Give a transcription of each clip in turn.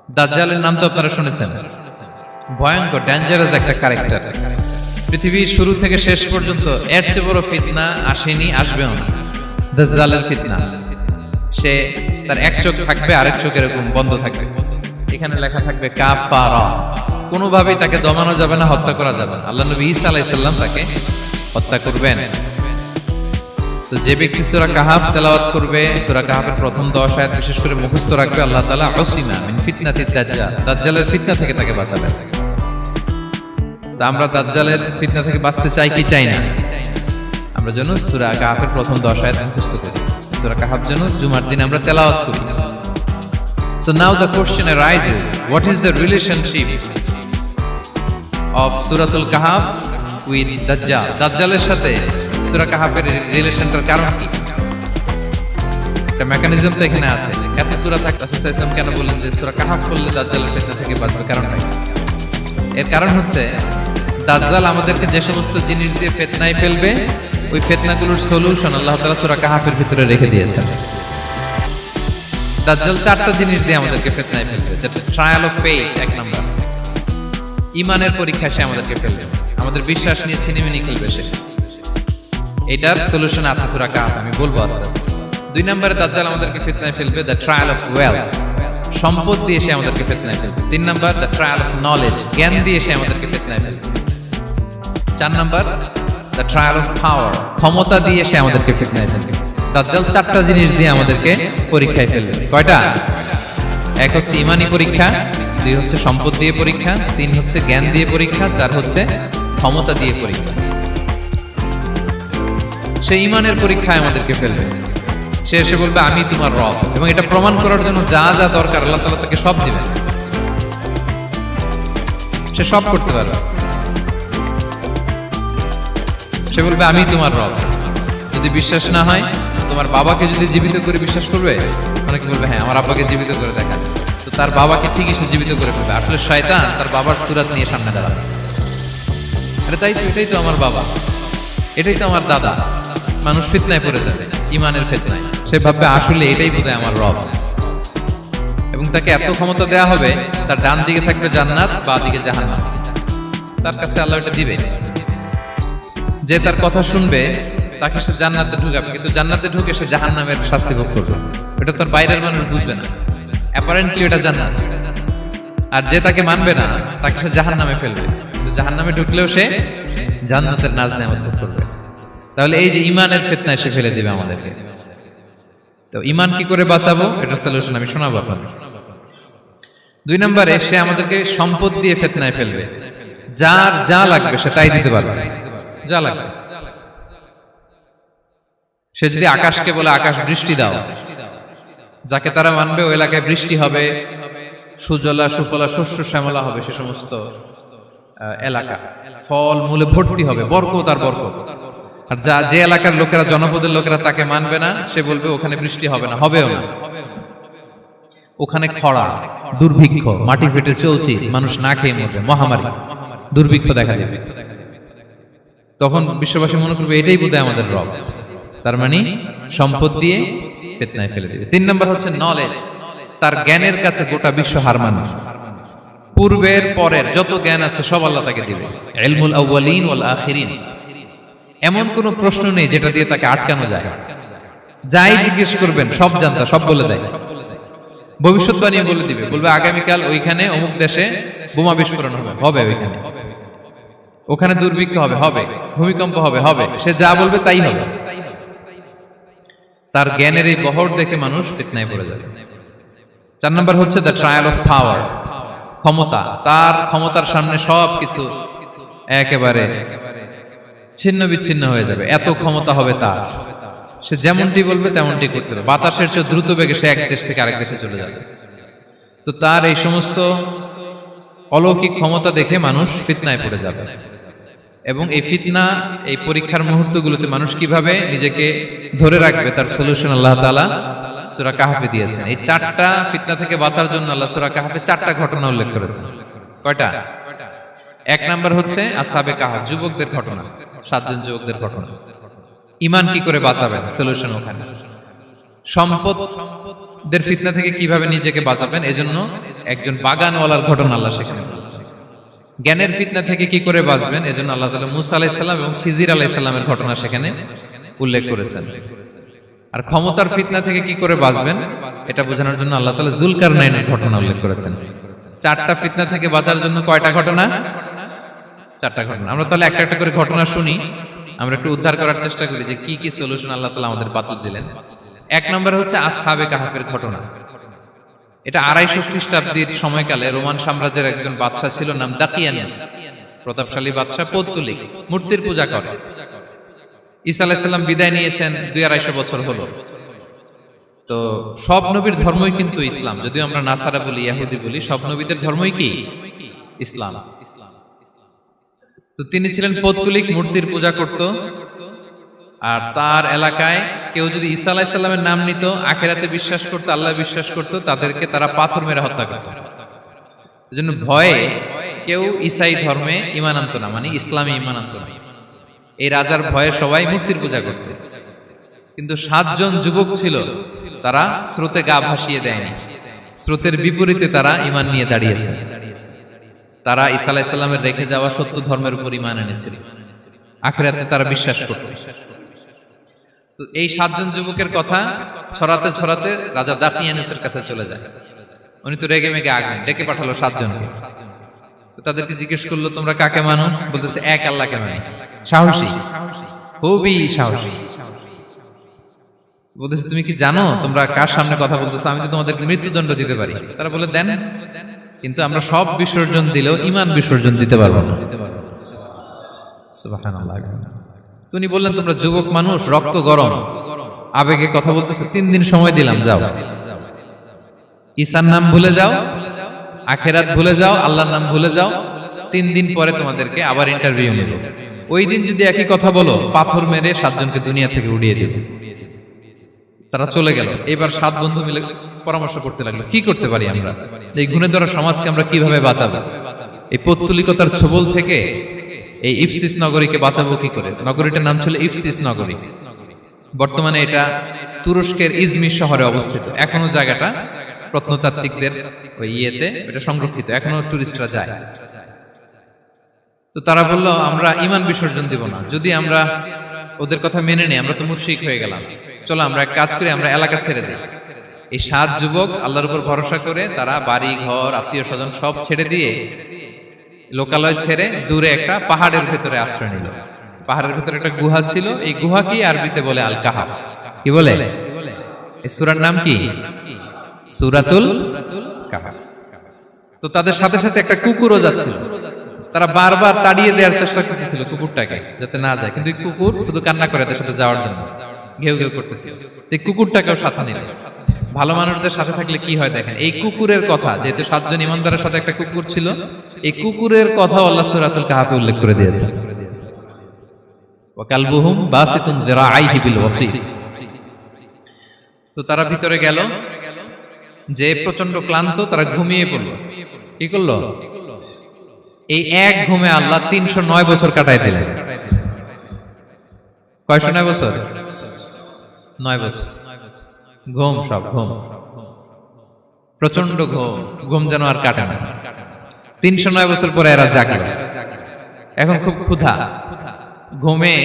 দাজ্জালের নাম তো আপনারা শুনেছেন, ভয়ঙ্কর ডেঞ্জারাস একটা ক্যারেক্টার। পৃথিবীর শুরু থেকে শেষ পর্যন্ত এর চেয়ে বড় ফিতনা আসেনি, আসবেও না। দাজ্জালের ফিতনা, সে তার এক চোখ থাকবে, আরেক চোখ এরকম বন্ধ থাকবে, এখানে লেখা থাকবে কাফারা। কোনোভাবেই তাকে দমানো যাবে না, হত্যা করা যাবে না। আল্লাহ নবী ঈসা আলাইহিস সালাম তাকে হত্যা করবেন। তো যে ব্যক্তি সূরা কাহাফ তেলাওয়াত করবে, সূরা কাহাফের প্রথম 10 আয়াত বিশেষ করে মুখস্থ রাখবে, আল্লাহ তাআলা উসিমা মিন ফিতনাতিদ দাজ্জাল, দাজ্জালের ফিতনা থেকে তাকে বাঁচাবেন। তো আমরা দাজ্জালের ফিতনা থেকে বাঁচতে চাই কি চাই না? আমরা যেন সূরা কাহাফের প্রথম 10 আয়াত মুখস্থ করি, সূরা কাহাফ যেন জুমার দিন আমরা তেলাওয়াত করি। So now the question arises, what is the relationship of Suratul Kahf with Dajjal? দাজ্জালের সাথে সূরা কাহাফের রিলেশনটার কারণ কি? একটা মেকানিজম তো এখানে আছে। এত সূরা থাকতে রাসূল সাল্লাল্লাহু আলাইহি ওয়াসাল্লাম কেন বললেন যে সূরা কাহাফ পড়লে দাজ্জালের ফিতনা থেকে বাঁচবে? কারণটা কি? এর কারণ হচ্ছে দাজ্জাল আমাদেরকে যে সমস্ত জিনিস দিয়ে ফিতনায় ফেলবে, ওই ফিতনাগুলোর সলিউশন আল্লাহ তাআলা সূরা কাহাফের ভিতরে রেখে দিয়েছেন। দাজ্জাল 4টা জিনিস দিয়ে আমাদেরকে ফিতনায় ফেলবে। দ্যাটস ট্রায়াল অফ ফেথ, এক নাম্বার। ঈমানের পরীক্ষা সে আমাদেরকে ফেলবে, আমাদের বিশ্বাস নিয়ে ছিনিমিনি খেলবে সে। এটার সলিউশন আছে সূরা কাহাফ, আমি বলবো আস্তে আস্তে। 2 নম্বরে দাজ্জাল আমাদেরকে ফিতনায় ফেলবে, দ্য ট্রায়াল অফ ওয়েলথ, সম্পদ দিয়ে সে আমাদেরকে ফিতনায় ফেলবে। 3 number the trial of knowledge, জ্ঞান দিয়ে সে আমাদেরকে ফিতনায় ফেলবে। 4 number the trial of power, ক্ষমতা দিয়ে সে আমাদেরকে ফিতনায় ফেলবে। দাজ্জাল 4টা জিনিস দিয়ে আমাদেরকে পরীক্ষায় ফেলবে। কয়টা? 1 হচ্ছে ঈমানি পরীক্ষা, 2 হচ্ছে সম্পদ দিয়ে পরীক্ষা, 3 হচ্ছে জ্ঞান দিয়ে পরীক্ষা, 4 হচ্ছে ক্ষমতা দিয়ে পরীক্ষা। সে ঈমানের পরীক্ষায় আমাদেরকে ফেলবে। সে এসে বলবে আমি তোমার রব, এবং এটা প্রমাণ করার জন্য যা যা দরকার আল্লাহ তাআলা তাকে সব দিবেন। সে সব করতে পারবে। সে বলবে আমি তোমার রব। যদি বিশ্বাস না হয়, তোমার বাবাকে যদি জীবিত করে বিশ্বাস করবে, অনেকে বলবে হ্যাঁ আমার আব্বাকে জীবিত করে দেখা, তো তার বাবাকে ঠিকই সে জীবিত করে ফেলবে। আসলে শয়তান তার বাবার সূরত নিয়ে সামনে দাঁড়াবে। আরে তাই তো, এটাই তো আমার বাবা, এটাই তো আমার দাদা। মানুষ ফিতনায় পড়ে যাবে, ঈমানের ফিতনায়। সে ভাববে আসলে এটাই বোধহয় আমার রব, এবং তাকে এত ক্ষমতা দেয়া হবে, তার ডান দিকে থাকবে জান্নাত, বাঁ দিকে জাহান্নাম। তার কাছে আল্লাহ এটা দিবে। যে তার কথা শুনবে তাকে সে জান্নাতে ঢুকাবে, কিন্তু জান্নাতে ঢুকে সে জাহান্নামের শাস্তি ভোগ করবে। এটা তার বাইরের মানুষ বুঝবে না, অ্যাপারেন্টলি এটা জান্নাত। আর যে তাকে মানবে না, তাকে সে জাহান্নামে ফেলবে, কিন্তু জাহান্নামে ঢুকলেও সে জান্নাতের নাজ নেয়ামত ভোগ করবে। তাহলে এই যে ঈমানের ফিতনায় সে ফেলে দিবে আমাদেরকে। তো ঈমান কি করে বাঁচাবো, এটার সলিউশন আমি শোনাবো আপনাদের। 2 নম্বরে সে আমাদেরকে সম্পদ দিয়ে ফিতনায় ফেলবে। যার যা লাগবে সে তাই দিতে পারবে, যা লাগবে। সে যদি আকাশকে বলে আকাশ বৃষ্টি দাও, যাকে তারা মানবে ওই এলাকায় বৃষ্টি হবে, সুজলা সুফলা শস্য শ্যামলা হবে সে সমস্ত এলাকা, ফল মূলে ভর্তি হবে, বরকত আর বরকত। আর যে এলাকার লোকেরা, জনপদের লোকেরা তাকে মানবে না, সে বলবে ওখানে বৃষ্টি হবে না, হবেও না। ওখানে খরা, দুর্ভিক্ষ, মাটি ফেটে চলছে, মানুষ না খেয়ে মরবে, মহামারী, দুর্ভিক্ষ দেখা দেবে। তখন বিশ্ববাসী মনে করবে এটাই বোধহয় আমাদের রব। তার মানে সম্পদ দিয়ে ফিতনায় ফেলে দিবে। 3 নম্বর হচ্ছে নলেজ, তার জ্ঞানের কাছে গোটা বিশ্ব হার মানবে। পূর্বের পরের যত জ্ঞান আছে সব আল্লাহ তাকে দিবে। ইলমুল আউয়ালিন ওয়াল আখিরিন, এমন কোন প্রশ্ন নেই যেটা দিয়ে তাকে আটকানো যায়। যাই জিজ্ঞেস করবেন সব জানতা, সব বলে দেয়। ভবিষ্যৎবাণী বলে দিবে, বলবে আগামীকাল ওইখানে অমুক দেশে বোমা বিস্ফোরণ হবে, হবে ওইখানে, ওখানে দুর্ভিক্ষ হবে, হবে, ভূমিকম্প হবে, হবে। সে যা বলবে তাই হবে। তার জ্ঞানের এই বহর দেখে মানুষ ফিতনায় পড়ে যাবে। 4 নম্বর হচ্ছে দ্য ট্রায়াল অফ পাওয়ার, ক্ষমতা। তার ক্ষমতার সামনে সবকিছু একেবারে ছিন্ন বিচ্ছিন্ন হয়ে যাবে, এত ক্ষমতা হবে তার। সে যেমনটি বলবে তেমনটি করতে হবে। বাতাসের চেয়ে দ্রুত বেগে সে এক দেশ থেকে আরেক দেশে চলে যাবে। তো তার এই সমস্ত অলৌকিক ক্ষমতা দেখে মানুষ ফিতনায় পড়ে যাবে। এবং এই ফিতনা, এই পরীক্ষার মুহূর্তগুলোতে মানুষ কিভাবে নিজেকে ধরে রাখবে তার সলিউশন আল্লাহ তাআলা সূরা কাহফে দিয়েছেন। এই 4টা ফিতনা থেকে বাঁচার জন্য আল্লাহ সূরা কাহফে 4টা ঘটনা উল্লেখ করেছেন। কয়টা? 1 নাম্বার হচ্ছে আসহাবে কাহফ, যুবকদের ঘটনা, 7 জন যুবকদের ঘটনা। ঈমান কি করে বাঁচাবেন, সলিউশন ওখানে। সম্পদ দের ফিতনা থেকে কিভাবে নিজেকে বাঁচাবেন, এজন্য একজন বাগানওয়ালার ঘটনা আল্লাহ সেখানে বলেছেন। জ্ঞানের ফিতনা থেকে কি করে বাঁচবেন, এজন্য আল্লাহ তাআলা মুসা আলাইহিস সালাম এবং খিজির আলাইহিস সালামের ঘটনা সেখানে উল্লেখ করেছেন। আর ক্ষমতার ফিতনা থেকে কি করে বাঁচবেন এটা বোঝানোর জন্য আল্লাহ তাআলা যুলকারনাইনের ঘটনা উল্লেখ করেছেন। চারটা ফিতনা থেকে বাঁচার জন্য কয়টা ঘটনা? চারটা ঘটনা। আমরা তাহলে একটা একটা করে ঘটনা শুনি, আমরা একটু উদ্ধার করার চেষ্টা করি যে কি কি সলিউশন আল্লাহ তাআলা আমাদের বাতলে দিলেন। এক নম্বরে হচ্ছে আসহাবে কাহাফের ঘটনা। এটা 250 খ্রিস্টাব্দের সময়কালে রোমান সাম্রাজ্যের একজন বাদশা ছিল, নাম দাকিয়ানুস। প্রতাপশালী বাদশা, পৌত্তলিক, মূর্তির পূজা করে। ঈসা আলাইহিস সালাম বিদায় নিয়েছেন, 200-250 বছর হলো। তো সব নবীর ধর্মই কিন্তু ইসলাম, যদিও আমরা নাসারা বলি, ইহুদি বলি, সব নবীদের ধর্মই কি ইসলাম। তো তিনি ছিলেন পৌত্তলিক, মূর্তির পূজা করত। আর তার এলাকায় কেউ যদি ঈসা আলাইহিস সালামের নাম নিত, আখিরাতে বিশ্বাস করত, আল্লাহ বিশ্বাস করত, তাদেরকে তারা পাথর মেরে হত্যা করত। এজন্য ভয়ে কেউ ঈসাই ধর্মে ঈমান আনতো না, মানে ইসলামে ঈমান আনতো না। এই রাজার ভয়ে সবাই মূর্তির পূজা করত। কিন্তু 7 জন যুবক ছিল, তারা স্রোতে গা ভাসিয়ে দেয়নি, স্রোতের বিপরীতে তারা ঈমান নিয়ে দাঁড়িয়েছে। তারা ঈসা আলাইহিস সালামের রেখে যাওয়া সত্য ধর্মের উপর ঈমান এনেছিল, আখিরাতে তারা বিশ্বাস করত। তো এই 7 জন যুবকের কথা ছড়াতে ছড়াতে রাজা দাকিয়ানুসের কাছে চলে যায়। উনি তো রেগে মেগে আগুন ডেকে পাঠালো 7 জনকে। তো তাদেরকে জিজ্ঞেস করলো, তোমরা কাকে মানো? বলতেছে এক আল্লাহকে মানি। সাহসী, খুবই সাহসী। বলতেছে তুমি কি জানো তোমরা কার সামনে কথা বলতেছো? আমি তো তোমাদেরকে মৃত্যুদণ্ড দিতে পারি। তারা বলে দেন, কিন্তু আমরা সব বিসর্জন দিলেও ঈমান বিসর্জন দিতে পারবো না। সুবহানাল্লাহ। তিনি বললেন, তোমরা যুবক মানুষ, রক্ত গরম, আবেগে কথা বলতেছো, 3 দিন সময় দিলাম, যাও। ঈসার নাম ভুলে যাও, আখিরাত ভুলে যাও, আল্লাহর নাম ভুলে যাও। 3 দিন পরে তোমাদেরকে আবার ইন্টারভিউ নেব। ওই দিন যদি একই কথা বলো, পাথর মেরে 7 জনকে দুনিয়া থেকে উড়িয়ে দেব। তারা চলে গেল। এবার 7 বন্ধু মিলে পরামর্শ করতে লাগলো, কি করতে পারি আমরা, এই গুণে ধরা সমাজকে আমরা কিভাবে বাঁচাবো, এই পৌত্তলিকতার ছোবল থেকে এই ইফসিস নগরীকে বাঁচাবো কি করে। নগরীটার নাম ছিল ইফসিস নগরী। বর্তমানে এটা তুরস্কের ইজমির শহরে অবস্থিত। এখনো জায়গাটা প্রত্নতাত্ত্বিকদের ওই ইয়েতে এটা সংরক্ষিত, এখনো টুরিস্টরা যায়। তো তারা বলল, আমরা ঈমান বিসর্জন দিব না, যদি আমরা ওদের কথা মেনে নেই আমরা তো মুশরিক হয়ে গেলাম, চলো আমরা এক কাজ করি, আমরা এলাকা ছেড়ে দিই। এই 7 যুবক আল্লাহর উপর ভরসা করে তারা বাড়ি ঘর আত্মীয় স্বজন সব ছেড়ে দিয়ে, লোকালয় ছেড়ে দূরে একটা পাহাড়ের ভেতরে আশ্রয় নিল। পাহাড়ের ভেতরে একটা গুহা ছিল, এই গুহাকেই আরবিতে বলে আল কাহাফ। কি বলে? এই সূরার নাম কি? সূরাতুল কাহাফ। তো তাদের সাথে সাথে একটা কুকুরও যাচ্ছিল। তারা বারবার তাড়িয়ে দেওয়ার চেষ্টা করতেছিল কুকুরটাকে, যাতে না যায়, কিন্তু কুকুর শুধু কান্না করে তাদের সাথে যাওয়ার জন্য ঘেউ ঘেউ করতেছিল। এই কুকুরটাকেও সাথে নিল। ভালো মানুষদের সাথে থাকলে কি হয় দেখেন, এই কুকুরের কথা, যেহেতু 7 জন ইমানদারের সাথে একটা কুকুর ছিল, এই কুকুরের কথা আল্লাহ সূরাতুল কাহাফে উল্লেখ করে দিয়েছেন। ওয়া কালবুহুম বাসিতুন যিরাআইহি বিল ওয়াসি। তো তারা ভিতরে গেল, যে প্রচন্ড ক্লান্ত, তারা ঘুমিয়ে পড়ল। কি করলো? এই এক ঘুমে আল্লাহ 309 বছর কাটাই দিলেন। কয়শো 9 বছর? 9 বছর ঘুম, সব ঘুম, প্রচন্ড ঘুম, ঘুম যেন আর কাটে না। 309 বছর পরে এরা জাগলো। এখন খুব ক্ষুধা, ঘুমে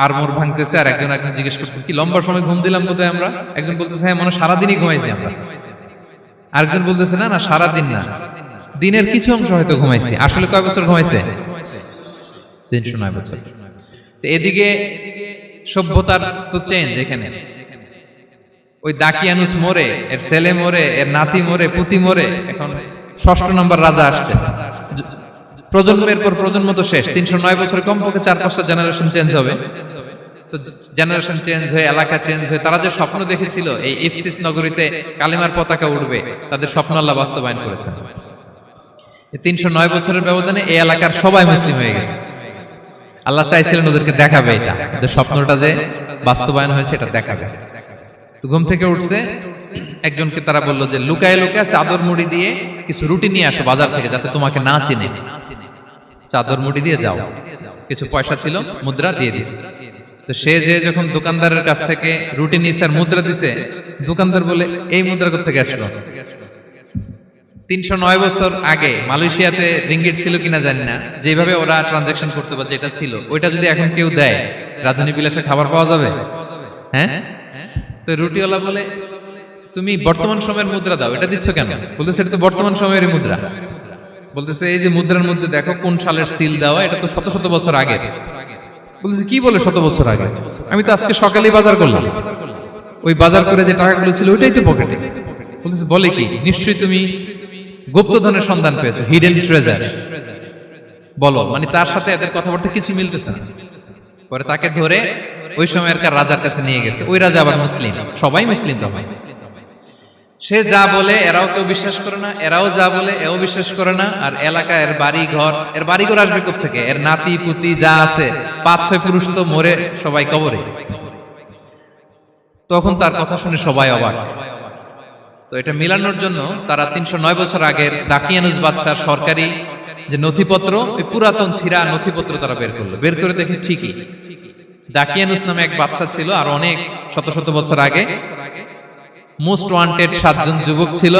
আর মোর ভাঙতেছে। আর একজন জিজ্ঞেস করতেছে, কি লম্বা সময় ঘুম দিলাম কোথায় আমরা? একজন বলতেছে, হ্যাঁ মনে সারাদিনই ঘুমাইছি আমরা। আরেকজন বলতেছে, না না সারাদিন না, দিনের কিছু অংশ হয়তো ঘুমাইছি। আসলে কয় বছর ঘুমাইছে? 309 বছর। তো এদিকে সভ্যতার তো চেঞ্জ। এখানে ওই দাকিয়ানুস মরে, এর ছেলে মরে, এর নাতি মরে, পুতি মরে, এখন 6ষ্ঠ নম্বর রাজা আসছে। প্রজন্মের পর প্রজন্ম তো শেষ। 309 বছরে কমপক্ষে 4-5টা জেনারেশন চেঞ্জ হবে। তো জেনারেশন চেঞ্জ হয়ে, এলাকা চেঞ্জ হয়ে, তারা যে স্বপ্ন দেখেছিল এই ইফসিস নগরীতে কালিমার পতাকা উঠবে, তাদের স্বপ্ন আল্লাহ বাস্তবায়ন করেছেন। 309 বছরের ব্যবধানে এই এলাকার সবাই মুসলিম হয়ে গেছে। আল্লাহ চাইছিলেন ওদেরকে দেখাবে এটা, ওদের স্বপ্নটা যে বাস্তবায়ন হয়েছে এটা দেখাবে। তো ঘুম থেকে উঠছে, একজনকে তারা বললো যে লুকায় লুকায় চাদর মুড়ি দিয়ে কিছু রুটি নিয়ে আসো বাজার থেকে, যাতে তোমাকে না চিনে। চাদর মুড়ি দিয়ে যাও। কিছু পয়সা ছিল, মুদ্রা দিয়ে দিস। তো সে যে যখন দোকানদারের কাছ থেকে রুটি নিছে আর মুদ্রা দিছে, দোকানদার বলে এই মুদ্রা কোত্থেকে আসলো? 309 বছর আগে মালয়েশিয়াতে রিঙ্গিট ছিল কিনা জানি না, যেভাবে ওরা ট্রানজাকশন করতে পারে যেটা ছিল ওইটা যদি এখন কেউ দেয়, রাজধানী বিলাসে খাবার পাওয়া যাবে? হ্যাঁ। তো রুটিওয়ালা বলে তুমি বর্তমান সময়ের মুদ্রা দাও, এটা দিচ্ছ কেন? বলতেছে এটা তো বর্তমান সময়ের মুদ্রা। বলতেছে এই যে মুদ্রার মধ্যে দেখো কোন সালের সিল দেওয়া, এটা তো শত শত বছর আগে। বলতেছে কি বলে শত বছর আগে? আমি তো আজকে সকালেই বাজার করলাম, ওই বাজার করে যে টাকাগুলো ছিল ওইটাই তো পকেটে। বলতেছে বলে কি? নিশ্চয়ই তুমি গুপ্তধনের সন্ধান পেয়েছো, হিডেন ট্রেজার। বলো, মানে তার সাথে এদের কথাবার্তা কিছু মিলতেছে না। পরে তাকে ধরে ওই সময়কার রাজার কাছে নিয়ে গেছে। ওই রাজা আবার মুসলিম, সবাই মুসলিম তখন। সে যা বলে এরাও কেউ বিশ্বাস করে না, এরাও যা বলে এও বিশ্বাস করে না। আর এলাকা এর বাড়িঘর আসবে কোত্থেকে? এর নাতি পুতি যা আছে 5-6 পুরুষ তো মরে সবাই কবরে। তখন তার কথা শুনে সবাই অবাক। তো এটা মিলানোর জন্য তারা 309 বছর আগের দাকিয়ানুস বাদশার সরকারি যে নথিপত্র, ওই পুরাতন ছিঁড়া নথিপত্র তারা বের করলো। বের করে দেখে ঠিকই দাকিয়ানুস নামে এক বাদশা ছিল, আর অনেক শত শত বছর আগে মোস্ট ওয়ান্টেড 7 জন যুবক ছিল,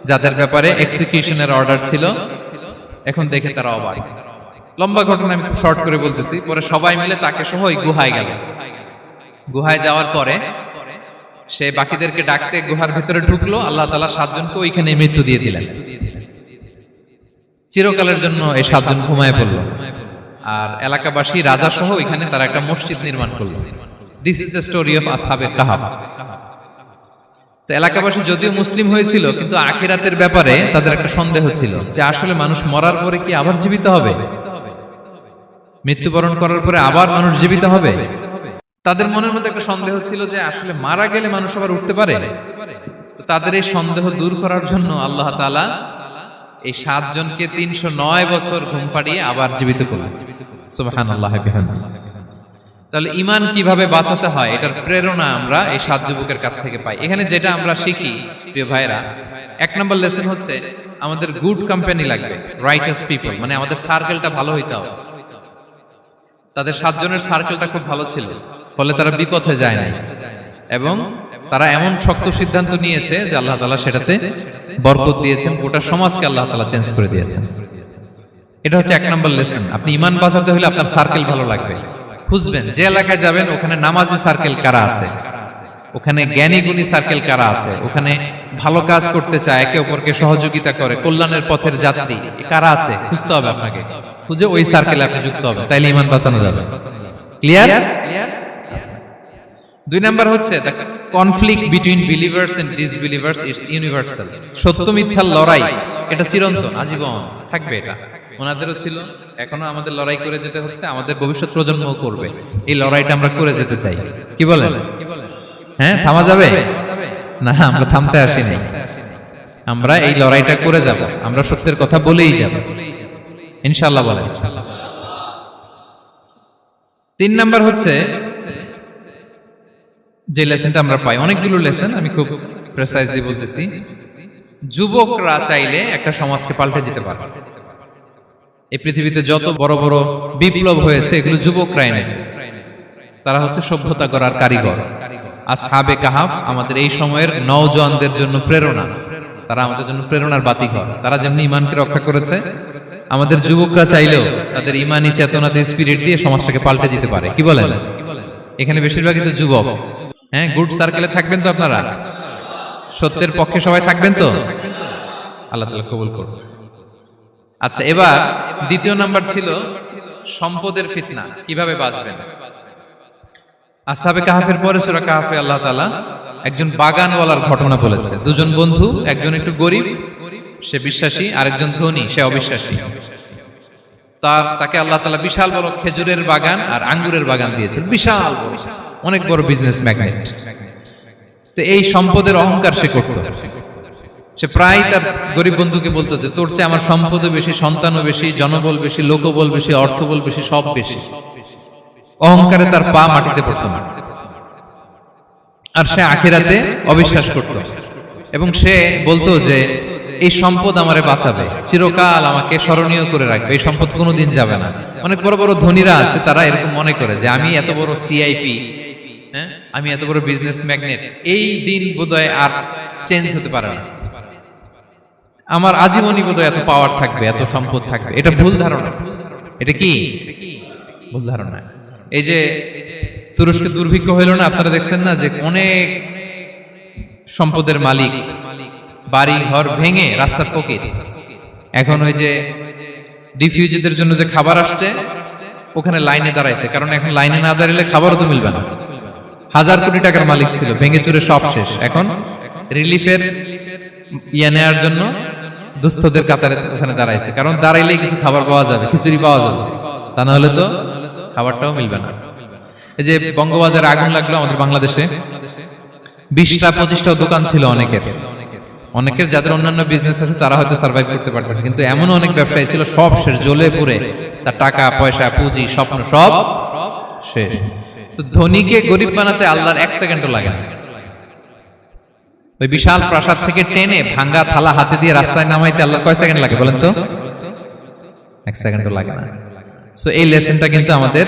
যাদের ব্যাপারে এক্সিকিউশনের অর্ডার ছিল। এখন দেখে তারা অবাক। লম্বা ঘটনা আমি খুব শর্ট করে বলতেছি। পরে সবাই মিলে তাকে সহ ওই গুহায় গেল। গুহায় যাওয়ার পরে সে বাকিদেরকে ডাকতে গুহার ভিতরে ঢুকলো। আল্লাহ তাআলা 7 জনকে ওইখানে মৃত্যু দিয়ে দিলেন। চিরকালের জন্য এই 7 জন ঘুমায় পড়ল। আর এলাকাবাসী রাজা সহ ওইখানে তারা একটা মসজিদ নির্মাণ করলো। This is the story of আসহাবে কাহাফ। তো এলাকাবাসী যদিও মুসলিম হয়েছিল, কিন্তু আখিরাতের ব্যাপারে তাদের একটা সন্দেহ ছিল যে আসলে মানুষ মরার পরে কি আবার জীবিত হবে? মৃত্যুবরণ করার পরে আবার মানুষ জীবিত হবে? তাদের মনের মধ্যে একটা সন্দেহ ছিল যে আসলে মারা গেলে মানুষ আবার উঠতে পারে। তো তাদের এই সন্দেহ দূর করার জন্য আল্লাহ তাআলা এই 7 জনকে 309 বছর ঘুম পাড়িয়ে আবার জীবিত করলেন। সুবহানাল্লাহ বিহামদিহি। তাহলে ঈমান কিভাবে বাঁচাতে হয় এটার প্রেরণা আমরা এই 7 যুবকের কাছ থেকে পাই। এখানে যেটা আমরা শিখি প্রিয় ভাইরা, 1 নম্বর লেসন হচ্ছে আমাদের গুড কোম্পানি লাগবে, রাইটাস পিপল, মানে আমাদের সার্কেলটা ভালো হইতে হবে। তাদের 7 জনের সার্কেলটা খুব ভালো ছিল, ফলে তারা বিপথে যায় নাই এবং তারা এমন শক্ত সিদ্ধান্ত নিয়েছে যে আল্লাহ তাআলা সেটাতে বরকত দিয়েছেন, গোটা সমাজকে আল্লাহ তাআলা চেঞ্জ করে দিয়েছেন। এটা হচ্ছে 1 নম্বর লেসন। আপনি ঈমান বাঁচাতে হলে আপনার সার্কেল ভালো লাগবে। খুঁজবেন যে এলাকায় যাবেন ওখানে নামাজি সার্কেল কারা আছে, ওখানে জ্ঞানী গুণী সার্কেল কারা আছে, ওখানে ভালো কাজ করতে চায়, একে অপরকে সহযোগিতা করে, কল্যাণের পথের যাত্রী কারা আছে খুঁজতে হবে আপনাকে। খুঁজে ওই সার্কেলে আপনি যুক্ত হবে, তাইলে ঈমান বাঁচানো যাবে। ক্লিয়ার? 2 নাম্বার হচ্ছে conflict between believers and disbelievers it's universal. সত্য মিথ্যার লড়াই এটা চিরন্তন, আজীবন থাকবে। এটা ওনাদেরও ছিল, এখনো আমাদের লড়াই করে যেতে হচ্ছে, আমাদের ভবিষ্যৎ প্রজন্মও করবে। এই লড়াইটা আমরা করে যেতে চাই। কি বলেন? হ্যাঁ, থামা যাবে না? আমরা থামতে আসিনি, আমরা এই লড়াইটা করে যাব। আমরা সত্যের কথা বলেই যাব ইনশাআল্লাহ। বলেন। 3 নাম্বার হচ্ছে যে লেসনটা আমরা পাই, অনেকগুলো লেসন, আমি খুব প্রেসাইজলি বলতেছি। যুবকরা চাইলে একটা সমাজকে পাল্টে দিতে পারে। এই পৃথিবীতে যত বড় বড় বিপ্লব হয়েছে এগুলো যুবকরা এনেছে। তারা হচ্ছে সভ্যতা গড়ার কারিগর। আসহাবে কাহাফ আমাদের এই সময়ের নওজওয়ানদের জন্য প্রেরণা। তারা আমাদের জন্য প্রেরণার বাতিঘর। তারা যেমনি ঈমানকে রক্ষা করেছে, আমাদের যুবকরা চাইলেও তাদের ঈমানি চেতনাতে স্পিরিট দিয়ে সমাজটাকে পাল্টে দিতে পারে। কি বলেন? এখানে বেশিরভাগই তো যুবক। হ্যাঁ, গুড সার্কেলে থাকবেন তো আপনারা? সত্যের পক্ষে সবাই থাকবেন তো? আল্লাহ তাআলা কবুল করুন। আচ্ছা, এবার 2 নাম্বার ছিল সম্পদের ফিতনা, কিভাবে বাঁচবেন। আসহাবে কাহাফের পরে সূরা কাহাফে আল্লাহ তাআলা একজন বাগানওয়ালার ঘটনা বলেছে। 2 জন বন্ধু, একজন একটু গরিব, সে বিশ্বাসী, আরেকজন ধনী, সে অবিশ্বাসী। তাকে আল্লাহ তাআলা বিশাল বড় খেজুরের বাগান আর আঙ্গুরের বাগান দিয়েছেন, বিশাল বড়, অনেক বড় বিজনেস ম্যাগনেট। তো এই সম্পদের অহংকার সে করত। সে প্রায় তার গরিব বন্ধুকে বলতো যে তোর চেয়ে আমার সম্পদও বেশি, সন্তানও বেশি, জনবল বেশি, লোকবল বেশি, অর্থবল বেশি, সব বেশি। অহংকারে তার পা মাটিতে পড়তো না। আর সে আখিরাতে অবিশ্বাস করত এবং সে বলতো যে এই সম্পদ আমারে বাঁচাবে, চিরকাল আমাকে স্মরণীয় করে রাখবে, এই সম্পদ কোনোদিন যাবে না। অনেক বড় বড় ধনীরা আছে, তারা এরকম মনে করে যে আমি এত বড় সিআইপি, হ্যাঁ, আমি এত বড় বিজনেস ম্যাগনেট, এই দিন বোধহয় আর চেঞ্জ হতে পারে না, আমার আজীবনই বোধহয় এত পাওয়ার থাকবে, এত সম্পদ থাকবে। এটা ভুল ধারণা। এটা কি ভুল ধারণা? এই যে তুরস্কে দুর্ভিক্ষ হইল না, আপনারা দেখছেন না যে অনেক সম্পদের মালিক বাড়ি ঘর ভেঙে রাস্তার ফকির। এখন ওই যে রিফিউজিদের জন্য যে খাবার আসছে, ওখানে লাইনে দাঁড়াইছে, কারণ এখন লাইনে না দাঁড়ালে খাবারও তো মিলবে না। 1000 কোটি টাকার মালিক ছিল, ভেঙে চুরে সব শেষ। এখন রিলিফের নেওয়ার জন্য দুস্থদের কাতারে ওখানে দাঁড়াইছে, কারণ দাঁড়াইলেই কিছু খাবার পাওয়া যাবে, খিচুড়ি পাওয়া যাবে, তা না হলে তো খাবারটাও মিলবে না। এই যে বঙ্গবাজারে আগুন লাগলো আমাদের বাংলাদেশে, 20টা-25টা দোকান ছিল অনেকের যাদের অন্যান্য বিজনেস আছে তারা হয়তো সার্ভাইভ করতে পারতেছে, কিন্তু এমন অনেক ব্যবসায়ী ছিল সব শেষ, জ্বলে পুড়ে তার টাকা পয়সা পুঁজি স্বপ্ন সব শেষ। তো ধনীকে গরিব বানাতে আল্লাহর 1 সেকেন্ডও লাগে না। ওই বিশাল প্রাসাদ থেকে টেনে ভাঙ্গা থালা হাতে দিয়ে রাস্তায় নামাইতে আল্লাহর কয় সেকেন্ড লাগে বলেন তো? 1 সেকেন্ডও লাগে না। সো এই লেসনটা কিন্তু আমাদের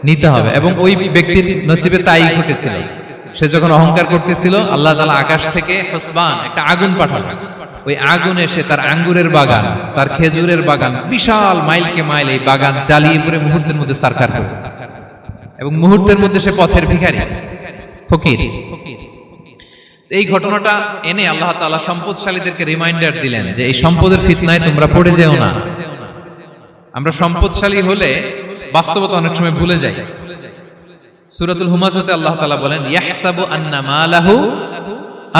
নিতে হবে। এবং ওই ব্যক্তির নসিবে তাই ঘটেছিল, সে যখন অহংকার করতেছিল আল্লাহ তাআলা আকাশ থেকে হুসবান একটা আগুন পাঠালেন। ওই আগুন এসে তার আঙ্গুরের বাগান, তার খেজুরের বাগান, বিশাল মাইলকে মাইল এই বাগান জ্বালিয়ে পুরো মুহূর্তের মধ্যে সারখার করে, এবং মুহূর্তের মধ্যে সে পথের ভিখারি, ফকির। এই ঘটনাটা এনে আল্লাহ তাআলা সম্পদশালীদেরকে রিমাইন্ডার দিলেন যে এই সম্পদের ফিতনায় তোমরা পড়ে যেও না। আমরা সম্পদশালী হলে বাস্তবতা অনেক সময় ভুলে যাই। সূরাতুল হুমাযাতে আল্লাহ তাআলা বলেন ইয়াহসাবু আন্না মালাহু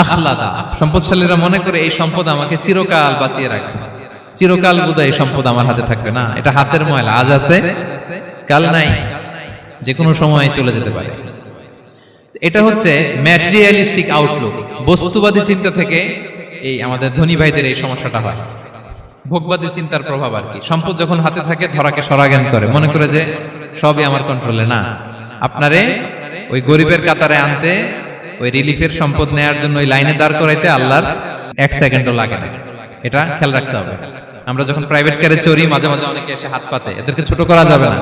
আখলাদা, সম্পদশালীরা মনে করে এই সম্পদ আমাকে চিরকাল বাঁচিয়ে রাখবে, চিরকাল বোধহয় এই সম্পদ আমার হাতে থাকবে। না, এটা হাতের ময়লা, আজ আছে কাল নাই, যে কোনো সময় চলে যেতে পারে। এটা হচ্ছে ম্যাটেরিয়ালিস্টিক আউটলুক, বস্তুবাদী চিন্তা থেকে এই আমাদের ধনী ভাইদের এই সমস্যাটা হয়, ভোগবাদী চিন্তার প্রভাব আর কি। সম্পদ যখন হাতে থাকে ধরাকে সরাজ্ঞান করে, মনে করে যে সবই আমার কন্ট্রোলে। না, আপনারে ওই গরিবের কাতারে আনতে, ওই রিলিফের সম্পদ নেয়ার জন্য ওই লাইনে দাঁড় করাইতে আল্লাহর 1 সেকেন্ডও লাগে না। এটা খেয়াল রাখতে হবে। আমরা যখন প্রাইভেট কারে চড়ি, মাঝে মাঝে অনেকে এসে হাত পাতে, এদেরকে ছোট করা যাবে না।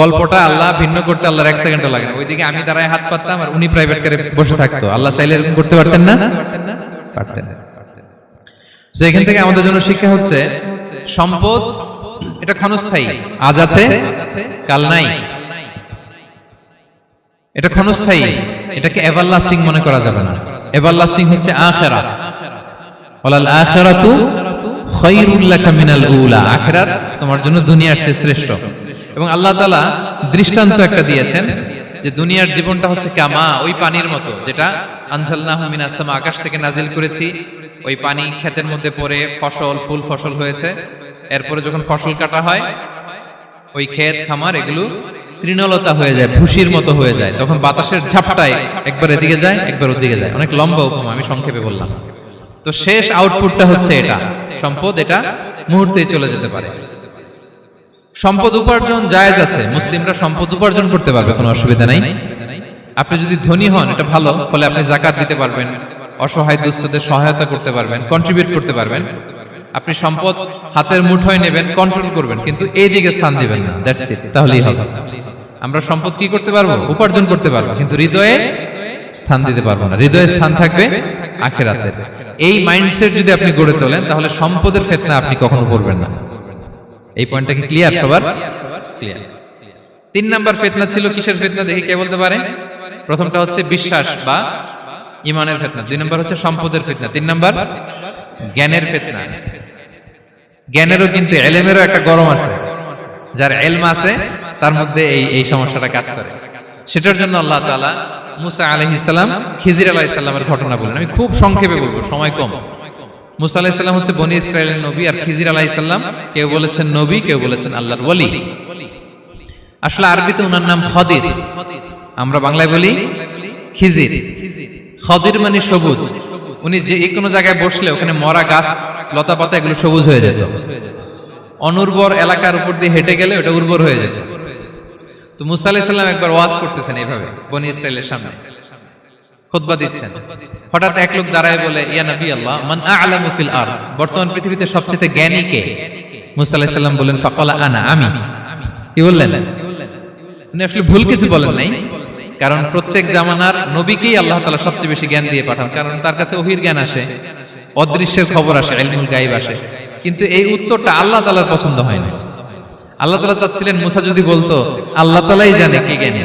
গল্পটা আল্লাহ ভিন্ন করতে আল্লাহর 1 সেকেন্ডও লাগে না। ওইদিকে আমি দাঁড়ায় হাত পাততাম আর উনি প্রাইভেট কারে বসে থাকতো। আল্লাহ চাইলে এরকম করতে পারতেন না? পারতেন। তো এখান থেকে আমাদের জন্য শিক্ষা হচ্ছে সম্পদ এটা ক্ষণস্থায়ী, আজ আছে কাল নাই, এটা ক্ষণস্থায়ী, এটাকে এভারলাস্টিং মনে করা যাবে না। এভারলাস্টিং হচ্ছে আখিরাত, ওয়ালাল আখিরাতু খায়রুল লাকা মিনাল উলা, আখিরাত তোমার জন্য দুনিয়ার চেয়ে শ্রেষ্ঠ। এবং আল্লাহ তাআলা দৃষ্টান্ত একটা দিয়েছেন যে দুনিয়ার জীবনটা হচ্ছে কামা, ওই পানির মতো যেটা আনজালনাহু মিনাস সামা, আকাশ থেকে নাজিল করেছি। ওই পানি ক্ষেতের মধ্যে পড়ে ফসল, ফুল ফসল হয়েছে। এরপরে যখন ফসল কাটা হয়, ওই ক্ষেত খামার এগুলো তৃণলতা হয়ে যায়, ভুসির মতো হয়ে যায়। তখন বাতাসের ঝাপটায় একবার এদিকে যায়, একবার ওদিকে যায়। অনেক লম্বা উপমা, আমি সংক্ষেপে বললাম। তো শেষ আউটপুটটা হচ্ছে এটা, সম্পদ এটা মুহূর্তেই চলে যেতে পারে। সম্পদ উপার্জন জায়েজ আছে, মুসলিমরা সম্পদ উপার্জন করতে পারবে, কোনো অসুবিধা নাই। আপনি যদি ধনী হন এটা ভালো, ফলে আপনি যাকাত দিতে পারবেন, অসহায় দুস্থদের সহায়তা করতে পারবেন, কন্ট্রিবিউট করতে পারবেন। আপনি সম্পদ হাতের মুঠোয় নেবেন, কন্ট্রোল করবেন, কিন্তু এই দিকে স্থান দিবেন না, দ্যাটস ইট, তাহলেই হবে। আমরা সম্পদ কি করতে পারবো? উপার্জন করতে পারবো, কিন্তু হৃদয়ে স্থান দিতে পারবো না। হৃদয়ে স্থান থাকবে আখিরাতের। এই মাইন্ডসেট যদি আপনি গড়ে তোলেন, তাহলে সম্পদের ফিতনা আপনি কখনো পড়বেন না। এই পয়েন্টটা কি ক্লিয়ার সবার? ক্লিয়ার। 3 নাম্বার ফিতনা ছিল কিসের ফিতনা দেখি কে বলতে পারে? প্রথমটা হচ্ছে বিশ্বাস বা ঈমানের ফিতনা, 2 নাম্বার হচ্ছে সম্পদের ফিতনা, 3 নাম্বার জ্ঞানের ফিতনা। জ্ঞানেরও কিন্তু ইলমেরও একটা গরম আছে, যার ইলম আছে তার মধ্যে এই সমস্যাটা কাজ করে। সেটার জন্য আল্লাহ তাআলা মুসা আলাইহিস সালাম, খিজির আলাইহিস সালামের ঘটনা বলেন। আমি খুব সংক্ষেপে বলবো, সময় কম। মুসা আলাইহিস সালাম হচ্ছে বনি ইসরাইলের নবী, আর খিজির আলাইহিস সালাম কেউ বলেছেন নবী, কেউ বলেছেন আল্লাহর ওলি। আসলে আরবিতে ওনার নাম খদির, আমরা বাংলায় বলি খিজির। খদির মানে সবুজ। উনি যে কোনো জায়গায় বসলে ওখানে মরা গাছ, লতা পাতা এগুলো সবুজ হয়ে যেত। অনুর্বর এলাকার উপর দিয়ে হেঁটে গেলে ওটা উর্বর হয়ে যেত। তো মুসা আলাইহিস সালাম একবার ওয়াজ করতেছেন এইভাবে বনি ইসরাইলের সামনে, খুতবা দিচ্ছেন, হঠাৎ এক লোক দাঁড়ায় বলে, ইয়া নবী আল্লাহ, মান আ'লামু ফিল আরদ, বর্তমান পৃথিবীতে সবচেয়ে জ্ঞানী কে? মুসা আলাইহিস সালাম বললেন, ফাকালা আনা, আমি। কি বললেন? উনি আসলে ভুল কিছু বলেন নাই, কারণ প্রত্যেক জামানার নবীকেই আল্লাহ তাআলা সবচেয়ে বেশি জ্ঞান দিয়ে পাঠান, কারণ তার কাছে ওহীর জ্ঞান আসে, অদৃশ্যের খবর আসে, ইলমুল গায়ব আসে। কিন্তু এই উত্তরটা আল্লাহ তাআলার পছন্দ হয় না। আল্লাহ তাআলা চাচ্ছিলেন মুসা যদি বলতো আল্লাহ তাআলাই জানে কে জ্ঞানী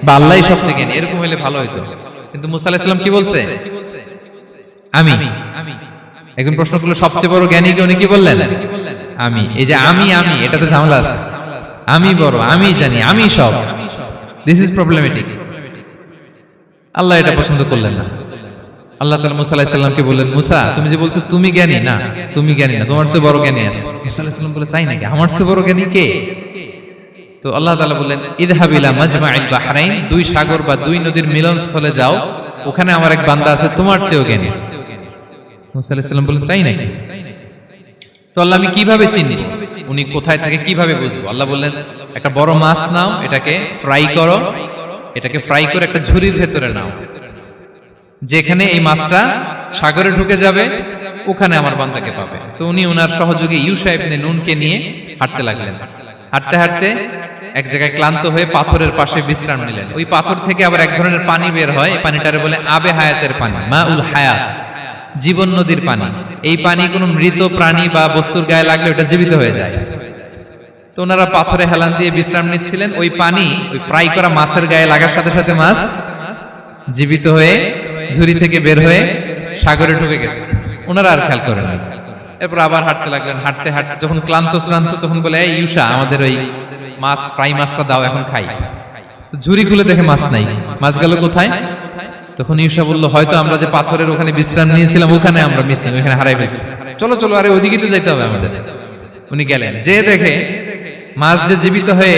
বা আল্লাহই সবচেয়ে জ্ঞানী, এরকম হলে ভালো হতো। কিন্তু মুসা আলাইহিস সালাম কি বলছে? আমি। একজন প্রশ্ন করলো সবচেয়ে বড় জ্ঞানী কে? উনি কি বললেন? আমি। এই যে আমি এটাতে ঝামেলা আছে। আমি বড়, আমি জানি, আমি সব, দিস ইজ প্রবলেমেটিক। আল্লাহ এটা পছন্দ করলেন না। আল্লাহ তাআলা মুসা আলাইহিস সালামকে বললেন, মুসা তুমি যে বলছো তুমি জ্ঞানী, না তুমি জ্ঞানী না, তোমার চেয়ে বড় জ্ঞানী আছে। মুসা আলাইহিস সালাম বলে, তাই নাকি? আমার চেয়ে বড় জ্ঞানী কে? তো আল্লাহ তাআলা বললেন, ইযহাব ইলা মাজমাইল বাহরাইন, দুই সাগর বা দুই নদীর মিলনস্থলে যাও, ওখানে আমার এক বান্দা আছে তোমার চেয়েও জ্ঞানী। মুসা আলাইহিস সালাম বললেন, তাই নাকি? তো আল্লাহ, আমি কিভাবে চিনব উনি কোথায় থাকে, কিভাবে বুঝবো? আল্লাহ বললেন, একটা বড় মাছ নাও, এটাকে ফ্রাই করো, এটাকে ফ্রাই করে একটা ঝুড়ির ভেতরে নাও, যেখানে এই মাছটা সাগরে ঢুকে যাবে ওখানে আমার বান্দাকে পাবে। তো উনি ওনার সহযোগী ইউশা ইবনে নুনকে নিয়ে হাঁটতে লাগলেন। হাঁটতে হাঁটতে এক জায়গায় ক্লান্ত হয়ে পাথরের পাশে বিশ্রাম নিলেন। ওই পাথর থেকে আবার এক ধরনের পানি বের হয়, এই পানিটারে বলে আবে হায়াতের পানি, মাউল হায়াত, জীবন নদীর পানি। এই পানি কোনো মৃত প্রাণী বা বস্তুর গায়ে লাগলে ওটা জীবিত হয়ে যায়। তো ওনারা পাথরে হেলান দিয়ে বিশ্রাম নিচ্ছিলেন, ওই পানি ওই ফ্রাই করা মাছের গায়ে লাগার সাথে সাথে মাছ জীবিত হয়ে ঝুড়ি থেকে বের হয়ে সাগরে ঢুকে গেছে। ওনারা আর খেয়াল করেন না। এরপর আবার হাঁটতে লাগলেন। হাঁটতে হাঁটতে যখন ক্লান্ত শ্রান্ত, তখন বলে, এই ইউশা, আমাদের ওই মাছ ফ্রাই মাছটা দাও, এখন খাই। ঝুড়ি খুলে দেখে মাছ নাই। মাছ গেল কোথায়? তখন ইউশা বলল, হয়তো আমরা যে পাথরের ওখানে বিশ্রাম নিয়েছিলাম ওখানে আমরা মিসিং, ওখানে হারাই ফেলছি। চলো চলো, আরে ওইদিকে তো যাইতে হবে আমাদের। উনি গেলেন, যে দেখে মাছ যে জীবিত হয়ে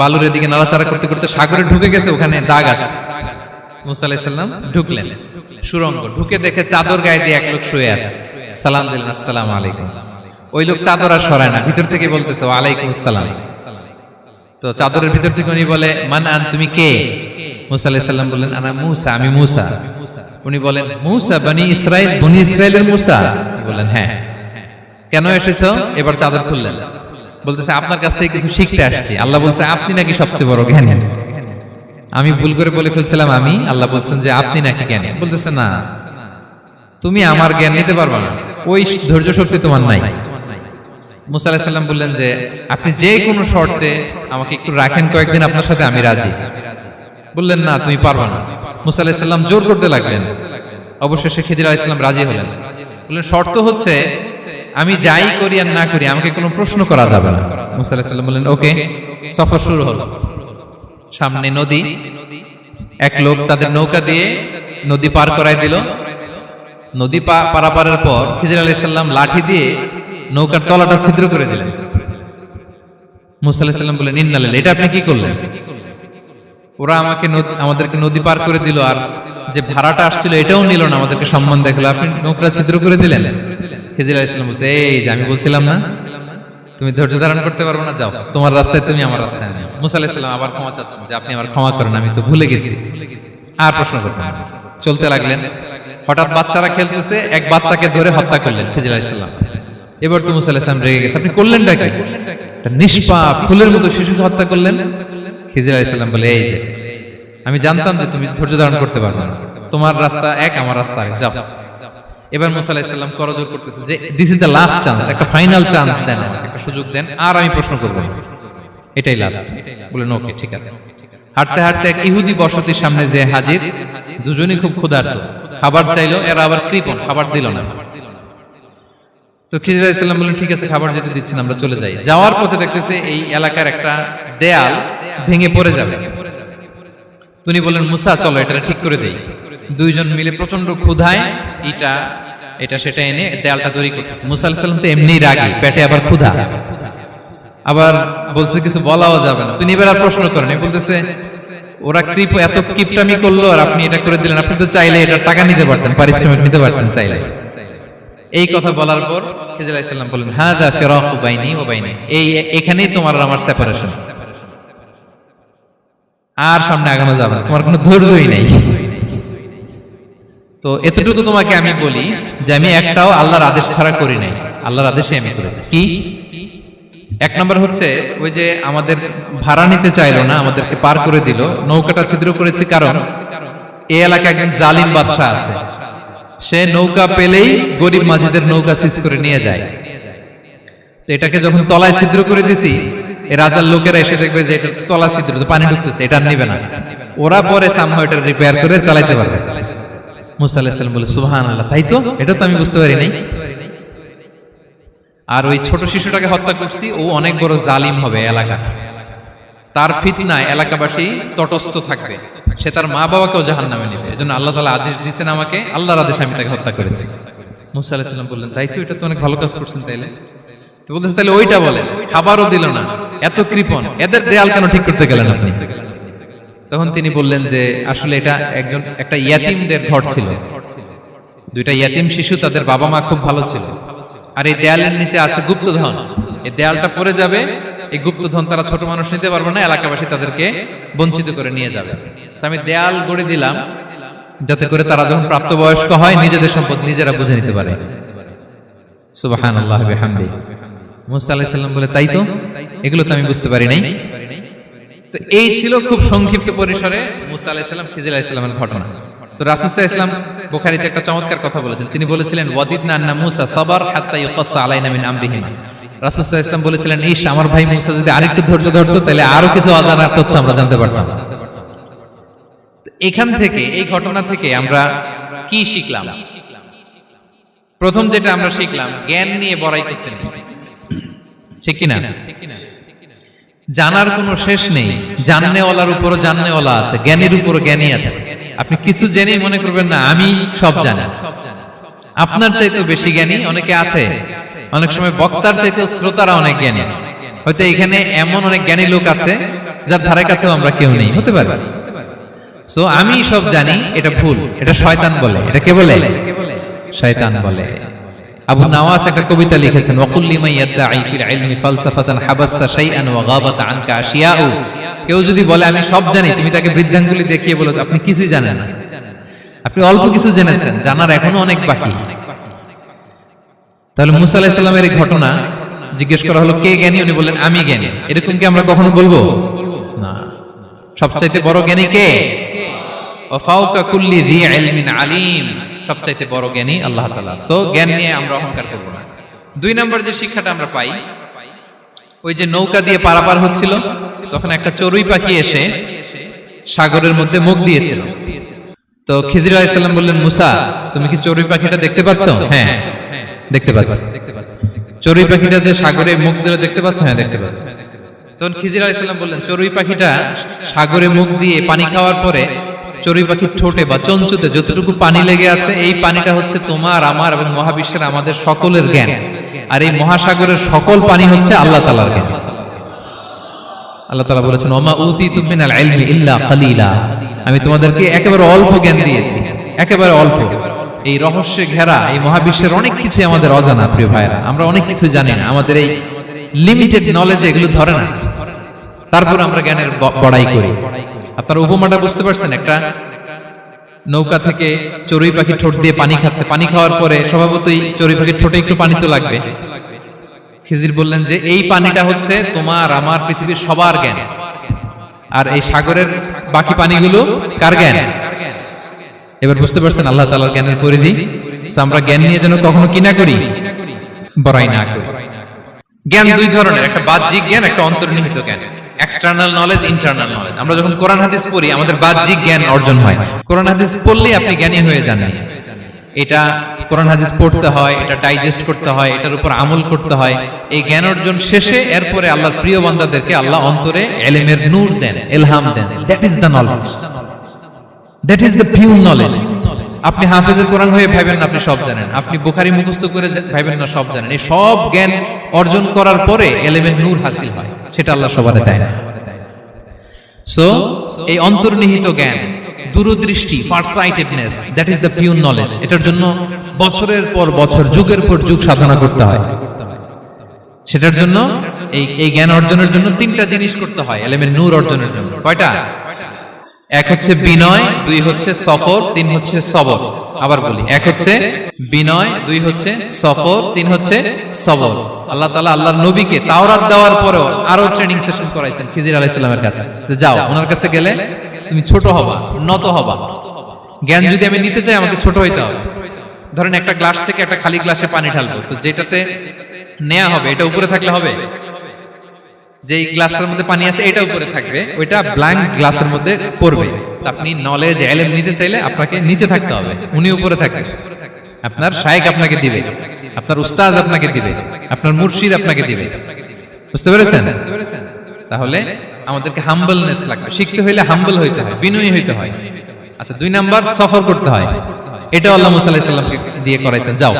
বালুর দিকে নাড়াচাড়া করতে করতে সাগরে ঢুকে গেছে, ওখানে দাগ আছে। মুসা আলাইহিস সালাম ঢুকলেন সুরঙ্গ, ঢুকে দেখে চাদর গায়ে দিয়ে এক লোক শুয়ে আছে। সালাম দিলেন, আসসালামু আলাইকুম। ওই লোক চাদর আর সরায় না, ভিতর থেকে বলতেছে, ওয়া আলাইকুম আসসালাম। তো চাদরের ভিতর থেকে উনি বলে, মান আন, তুমি কে? মুসা আলাইহিস সালাম বললেন, আনা মুসা, আমি মুসা। উনি বলেন, মুসা বনি ইসরাইল, বনি ইসরাইলের মুসা? বললেন, হ্যাঁ। কেন এসেছো? এবার চাদর খুললেন, বলতেছে, আপনার কাছ থেকে কিছু শিখতে আসছি। আল্লাহ বলছে, আপনি নাকি সবচেয়ে বড় জ্ঞানী। আমি ভুল করে বলে ফেলছিলাম আমি, আল্লাহ বলছেন যে আপনি নাকি জ্ঞানী। বলতেছে, না, তুমি আমার জ্ঞান নিতে পারবে না, ওই ধৈর্য শক্তি তোমার নাই। মুসা আলাইহিস সালাম বললেন যে আপনি যে কোনো শর্তে আমাকে একটু রাখেন কয়েকদিন আপনার সাথে, আমি রাজি। বললেন, না, তুমি পারবে না। মুসা আলাইহিস সালাম জোর করতে লাগলেন। অবশেষে খিদির আলাইহিস সালাম রাজি হলেন। বললেন, শর্ত হচ্ছে আমি যাই করি আর না করি আমাকে কোনো প্রশ্ন করা যাবে না। মুসা আলাইহিস সালাম বললেন, ওকে। সফর শুরু হলো। সামনে নদী, এক লোক তাদের নৌকা দিয়ে নদী পার করায় দিল। নদী পারাপারের পর খিজির আলাইহিস সালাম লাঠি দিয়ে নৌকার তলাটা ছিদ্র করে দিলেন। মুসা আলাইহিস সালাম বললেন, ইন্না লিল্লাহি, এটা আপনি কি করলেন? ওরা আমাদেরকে নদী পার করে দিল, আর যে ভাড়াটা আসছিল এটাও নিল না, আমাদেরকে সম্মান দেখালো, আপনি নৌকা ছিদ্র করে দিলেন। খিজির আলাইহিস সালাম বলছে, এই যে আমি বলছিলাম না তুমি ধৈর্য ধারণ করতে পারবে না, যাও, তোমার রাস্তায় তুমি, আমার রাস্তায় আমি। মুসা আলাইহিস সালাম আবার ক্ষমা চাচ্ছেন যে আপনি আমার ক্ষমা করেন, আমি তো ভুলে গেছি, আর প্রশ্ন করবেন না। চলতে লাগলেন। হঠাৎ বাচ্চারা খেলতেছে, এক বাচ্চাকে ধরে হত্যা করলেন খিজির আলাইহিস সালাম। এবার তো মুসা আলাইহিস সালাম রেগে গেছে, আপনি করলেনটা কি? একটা নিষ্পাপ ফুলের মতো শিশুকে হত্যা করলেন। খিজির আলাইহিস সালাম বলে, এই যে আমি জানতাম যে তুমি ধৈর্য ধারণ করতে পারবে না, তোমার রাস্তা এক, আমার রাস্তা এক, যাও। এবার মুসা আলাইহিস সালাম করজোর করতেছে যে this is the last chance, একটা ফাইনাল চান্স দেন, একটা সুযোগ দেন, আর আমি প্রশ্ন করব না, এটাই লাস্ট। বলেন, ওকে, ঠিক আছে। হাঁটতে হাঁটতে এক ইহুদি বসতির সামনে যে হাজির, দুজনই খুব ক্ষুধার্ত, খাবার চাইলো, এরা আবার কৃপণ, খাবার দিল না। তো খিজির আলাইহিস সালাম বললেন, ঠিক আছে, খাবার যেটা দিচ্ছেন আমরা চলে যাই। যাওয়ার পথে দেখতেছে এই এলাকার একটা দেয়াল ভেঙে পড়ে যাবে। তিনি বললেন, মুসা চলো এটা ঠিক করে দেই। দুইজন মিলে প্রচন্ড ক্ষুধায় এটা সেটা এনে দেয়ালটা তৈরি করতেছে। মুসা আলাইহিস সালাম তো এমনি রাগী, পেটে আবার ক্ষুধা, আবার বলছে কিছু বলাও যাবে না। তিনি এবার আর প্রশ্ন করেন, বলতেছে ওরা এত কিপটামি করলো আর আপনি এটা করে দিলেন, আপনি তো চাইলে এটা টাকা নিতে পারতেন, পারিশ্রমিক নিতে পারতেন চাইলে। এই কথা বলার পর খিজির আলাইহিস সালাম বললেন, হাযা ফিরাকু বাইনি ওয়া বাইনি, এখানেই তোমার আর আমার সেপারেশন, আর সামনে আগানো যাবে না, তোমার কোনো ধৈর্যই নাই। তো এতটুকু তোমাকে আমি বলি যে আমি একটাও আল্লাহর আদেশ ছাড়া করি নাই, আল্লাহর আদেশে আমি করেছি। কি? এক নম্বর হচ্ছে ওই যে আমাদের ভাড়া নিতে চাইলো না, আমাদেরকে পার করে দিল, নৌকাটা ছিদ্র করেছি কারণ এই এলাকায় একজন জালিম বাদশা আছে, সে নৌকা পেলেই গরিব মাঝিদের নৌকা সিজ করে নিয়ে যায়। তো এটাকে যখন তলায় ছিদ্র করে দিছি, এই রাজার লোকেরা এসে দেখবে যে এটা তলা ছিদ্র, পানি ঢুকতেছে, এটা নিবে না, ওরা পরে সামহাও এটা রিপেয়ার করে চালাইতে পারবে। মুসা আলাইহিস সালাম বলে সুবহানাল্লাহ, তাই তো, এটা তো আমি বুঝতে পারি নাই। আর ওই ছোট শিশুটাকে হত্যা করছি, ও অনেক বড় জালিম হবে এলাকা, তার ফিতনায় এলাকাবাসী তটস্থ থাকবে, সে তার মা বাবাকেও জাহান্নামে নেবে। এজন্য আল্লাহ তাআলা আদেশ দিয়েছেন আমাকে, আল্লাহর আদেশে আমি তাকে হত্যা করেছি। মুসা আলাইহিস সালাম বললেন তাই তো, এটা তো অনেক ভালো কাজ করছেন। তাইলে তো বলতেছে তাহলে ওইটা বলেন, খাবারও দিল না, এত কৃপণ, এদের দেয়াল কেন ঠিক করতে গেলেন আপনি? তখন তিনি বললেন যে আসলে এটা একটা ইয়াতিমদের ঘর ছিল, দুইটা ইয়াতিম শিশু, তাদের বাবা মা খুব ভালো ছিল, আর এই দেয়ালের নিচে আছে গুপ্তধন, এই দেয়ালটা পড়ে যাবে, এই গুপ্তধন তারা ছোট মানুষ নিতে পারবে না, এলাকাবাসী তাদেরকে বঞ্চিত করে নিয়ে যাবে। আমি দেয়াল গড়ে দিলাম যাতে করে তারা যখন প্রাপ্তবয়স্ক হয় নিজেদের সম্পদ নিজেরা বুঝে নিতে পারে। সুবহানাল্লাহ বিহামদিহি। মুসা আলাইহিস সালাম বলে তাই তো, এগুলো তো আমি বুঝতে পারি নাই। তো এই ছিল খুব সংক্ষিপ্ত পরিসরে মুসা আলাইহিস সালাম খিজির আলাইহিস সালামের ঘটনা। তো রাসূল সাল্লাল্লাহু আলাইহি ওয়াসাল্লাম বুখারীতে একটা চমৎকার কথা বলেছেন, তিনি বলেছিলেন ওয়াদিদনা আন্না মুসা সাবার হাত্তা ইউকাসসা আলাইনা মিন আমরিহিমা। রাসূল সাল্লাল্লাহু আলাইহি ওয়াসাল্লাম বলেছিলেন ইস, আমার ভাই মুসা যদি আরেকটু ধৈর্য ধরতো তাহলে আরো কিছু অজানা তথ্য আমরা জানতে পারতাম। এখান থেকে, এই ঘটনা থেকে আমরা কি শিখলাম? প্রথম যেটা আমরা শিখলাম, জ্ঞান নিয়ে বড়াই করতে নেই, ঠিক কিনা? জানার কোনো শেষ নেই, জাননেওয়ালার উপরও জাননেওয়ালা আছে, জ্ঞানীর উপরও জ্ঞানী আছে। আপনি কিছু জেনেই মনে করবেন না আমি সব জানি, আপনার চাইতেও বেশি জ্ঞানী অনেকে আছে। অনেক সময় বক্তার চাইতেও শ্রোতারা অনেক জ্ঞানী। হয়তো এখানে এমন অনেক জ্ঞানী লোক আছে যার ধারে কাছেও আমরা কেউ নেই, হতে পারে। সো আমি সব জানি, এটা ভুল, এটা শয়তান বলে। এটা কে বলে? শয়তান বলে। আবু নাওয়াস একটা কবিতা লিখেছেন, ওয়াকুল লিমান ইয়াদঈ ফিল ইলমি ফালসাফাতান হাবাসতা শাইআন ওয়া গাবাত আনকা আশিয়াউ। কেউ যদি বলে আমি সব জানি, তুমি তাকে বৃদ্ধাঙ্গুলি দেখিয়ে বলো আপনি কিছুই জানেন না, আপনি অল্প কিছু জেনেছেন, জানার এখনো অনেক বাকি। তাহলে মুসা আলাইহিস সালামের এই ঘটনা জিজ্ঞেস করা হলো কে জ্ঞানী, উনি বললেন আমি জ্ঞানী। এরকম কি আমরা কখনো বলবো? না। সবচাইতে বড় জ্ঞানী কে? ওয়া ফাওকা কুল্লি যী ইলমিন আলিম। সবচাইতে বড় জ্ঞানী আল্লাহ তাআলা। সো জ্ঞান নিয়ে আমরা অহংকার করব না। দুই নম্বর যে শিক্ষাটা আমরা পাই, ওই যে নৌকা দিয়ে পারাপার হচ্ছিল, তখন একটা চড়ুই পাখি এসে সাগরের মধ্যে মুখ দিয়েছিল। তো খিজির আলাইহিস সালাম বললেন মুসা, তুমি কি চড়ুই পাখিটা দেখতে পাচ্ছ? হ্যাঁ দেখতে পাচ্ছি। চড়ুই পাখিটা যে সাগরে মুখ দিলে দেখতে পাচ্ছ? হ্যাঁ দেখতে পাচ্ছি। তখন খিজির আলাইহিস সালাম বললেন চড়ুই পাখিটা সাগরে মুখ দিয়ে পানি খাওয়ার পরে চড়ুই পাখির ঠোঁটে বা চঞ্চুতে যতটুকু পানি লেগে আছে, এই পানিটা হচ্ছে তোমার, আমার এবং মহাবিশ্বের আমাদের সকলের জ্ঞান। আর এই মহাসাগরের সকল পানি হচ্ছে আল্লাহ তাআলার জ্ঞান। আল্লাহ তাআলা বলেছেন ওমা উতিতুম মিনাল ইলমি ইল্লা কালিলা। আমি তোমাদেরকে একেবারে অল্প জ্ঞান দিয়েছি, একেবারে অল্প। এই রহস্যে ঘেরা এই মহাবিশ্বের অনেক কিছু আমাদের অজানা। প্রিয় ভাইরা, আমরা অনেক কিছু জানি না, আমাদের এই লিমিটেড নলেজে এগুলো ধরে না, তারপর আমরা জ্ঞানের বড়াই করি। আপনারা উপমাটা বুঝতে পারছেন? একটা নৌকা থেকে চড়ুই পাখি ঠোঁট দিয়ে পানি খাচ্ছে, পানি খাওয়ার পরে স্বভাবতই চড়ুই পাখির ঠোঁটে একটু পানি তো লাগবে। খিজির বললেন যে এই পানিটা হচ্ছে তোমার, আমার, পৃথিবীর সবার জ্ঞান, আর এই সাগরের বাকি পানিগুলো কার জ্ঞান? এবার বুঝতে পারছেন আল্লাহ তাআলার জ্ঞানের পরিধি। আমরা জ্ঞান নিয়ে যেন কখনো কি না করি, বড়াই না করি। জ্ঞান দুই ধরনের, একটা বাহ্যিক জ্ঞান, একটা অন্তর্নিহিত জ্ঞান। External knowledge, internal knowledge. আমরা যখন কোরআন হাদিস পড়ি আমাদের বাহ্যিক জ্ঞান অর্জন হয়। কোরআন হাদিস পড়লেই আপনি জ্ঞানী হয়ে যান। এটা কোরআন হাদিস পড়তে হয়, এটা ডাইজেস্ট করতে হয়, এটার উপর আমল করতে হয়। এই জ্ঞান অর্জন শেষে এরপরে আল্লাহর প্রিয় বান্দাদেরকে আল্লাহ অন্তরে ইলমের নূর দেন, ইলহাম দেন। That is the knowledge, that is the pure knowledge. আপনি হাফেজে কোরআন হয়ে ভাবেন না আপনি সব জানেন, আপনি বুখারী মুখস্থ করে ভাবেন না সব জানেন। এই সব জ্ঞান অর্জন করার পরে ইলমের নূর হাসিল হয়, সেটা আল্লাহ সবারে দেয় না। সো এই অন্তর্নিহিত জ্ঞান, দূরদৃষ্টি, farsightedness, that is the pure knowledge. এটার জন্য বছরের পর বছর, যুগের পর যুগ সাধনা করতে হয়। সেটার জন্য এই জ্ঞান অর্জনের জন্য তিনটা জিনিস করতে হয় ইলমের নূর অর্জনের জন্য। কয়টা? এক হচ্ছে বিনয়, দুই হচ্ছে সফর, তিন হচ্ছে সবর। আবার বলি, এক হচ্ছে বিনয়, দুই হচ্ছে সফর, তিন হচ্ছে সবর। আল্লাহ তাআলা আল্লাহর নবীকে তাওরাত দেওয়ার পরেও আরো ট্রেনিং সেশন করাইছেন খিজির আলাইহিস সালামের কাছে, যে যাও ওনার কাছে গেলে তুমি ছোট হবা, নত হবা। জ্ঞান যদি আমি নিতে চাই আমাকে ছোট হইতে হবে। ধরেন একটা গ্লাস থেকে একটা খালি গ্লাসে পানি ঢালবো, তো যেটাতে নেওয়া হবে এটা উপরে থাকলে হবে? যে গ্লাসটার মধ্যে পানি আছে এটা উপরে থাকবে, ওইটা ব্ল্যাঙ্ক গ্লাসের মধ্যে পড়বে। আপনি নলেজ ইলম নিতে চাইলে আপনাকে নিচে থাকতে হবে, উনি উপরে থাকবেন। আপনার শায়েখ আপনাকে দিবে, আপনার উস্তাদ আপনাকে দিবে, আপনার মুর্শিদ আপনাকে দিবে। বুঝতে পেরেছেন? তাহলে আমাদেরকে হাম্বলনেস লাগবে, শিখতে হইলে হাম্বল হইতে হয়, বিনয়ী হইতে হয়। আচ্ছা, 2 নাম্বার সফর করতে হয়। এটা আল্লাহ মুসা আলাইহিস সালামকে দিয়ে করাইছেন, যাও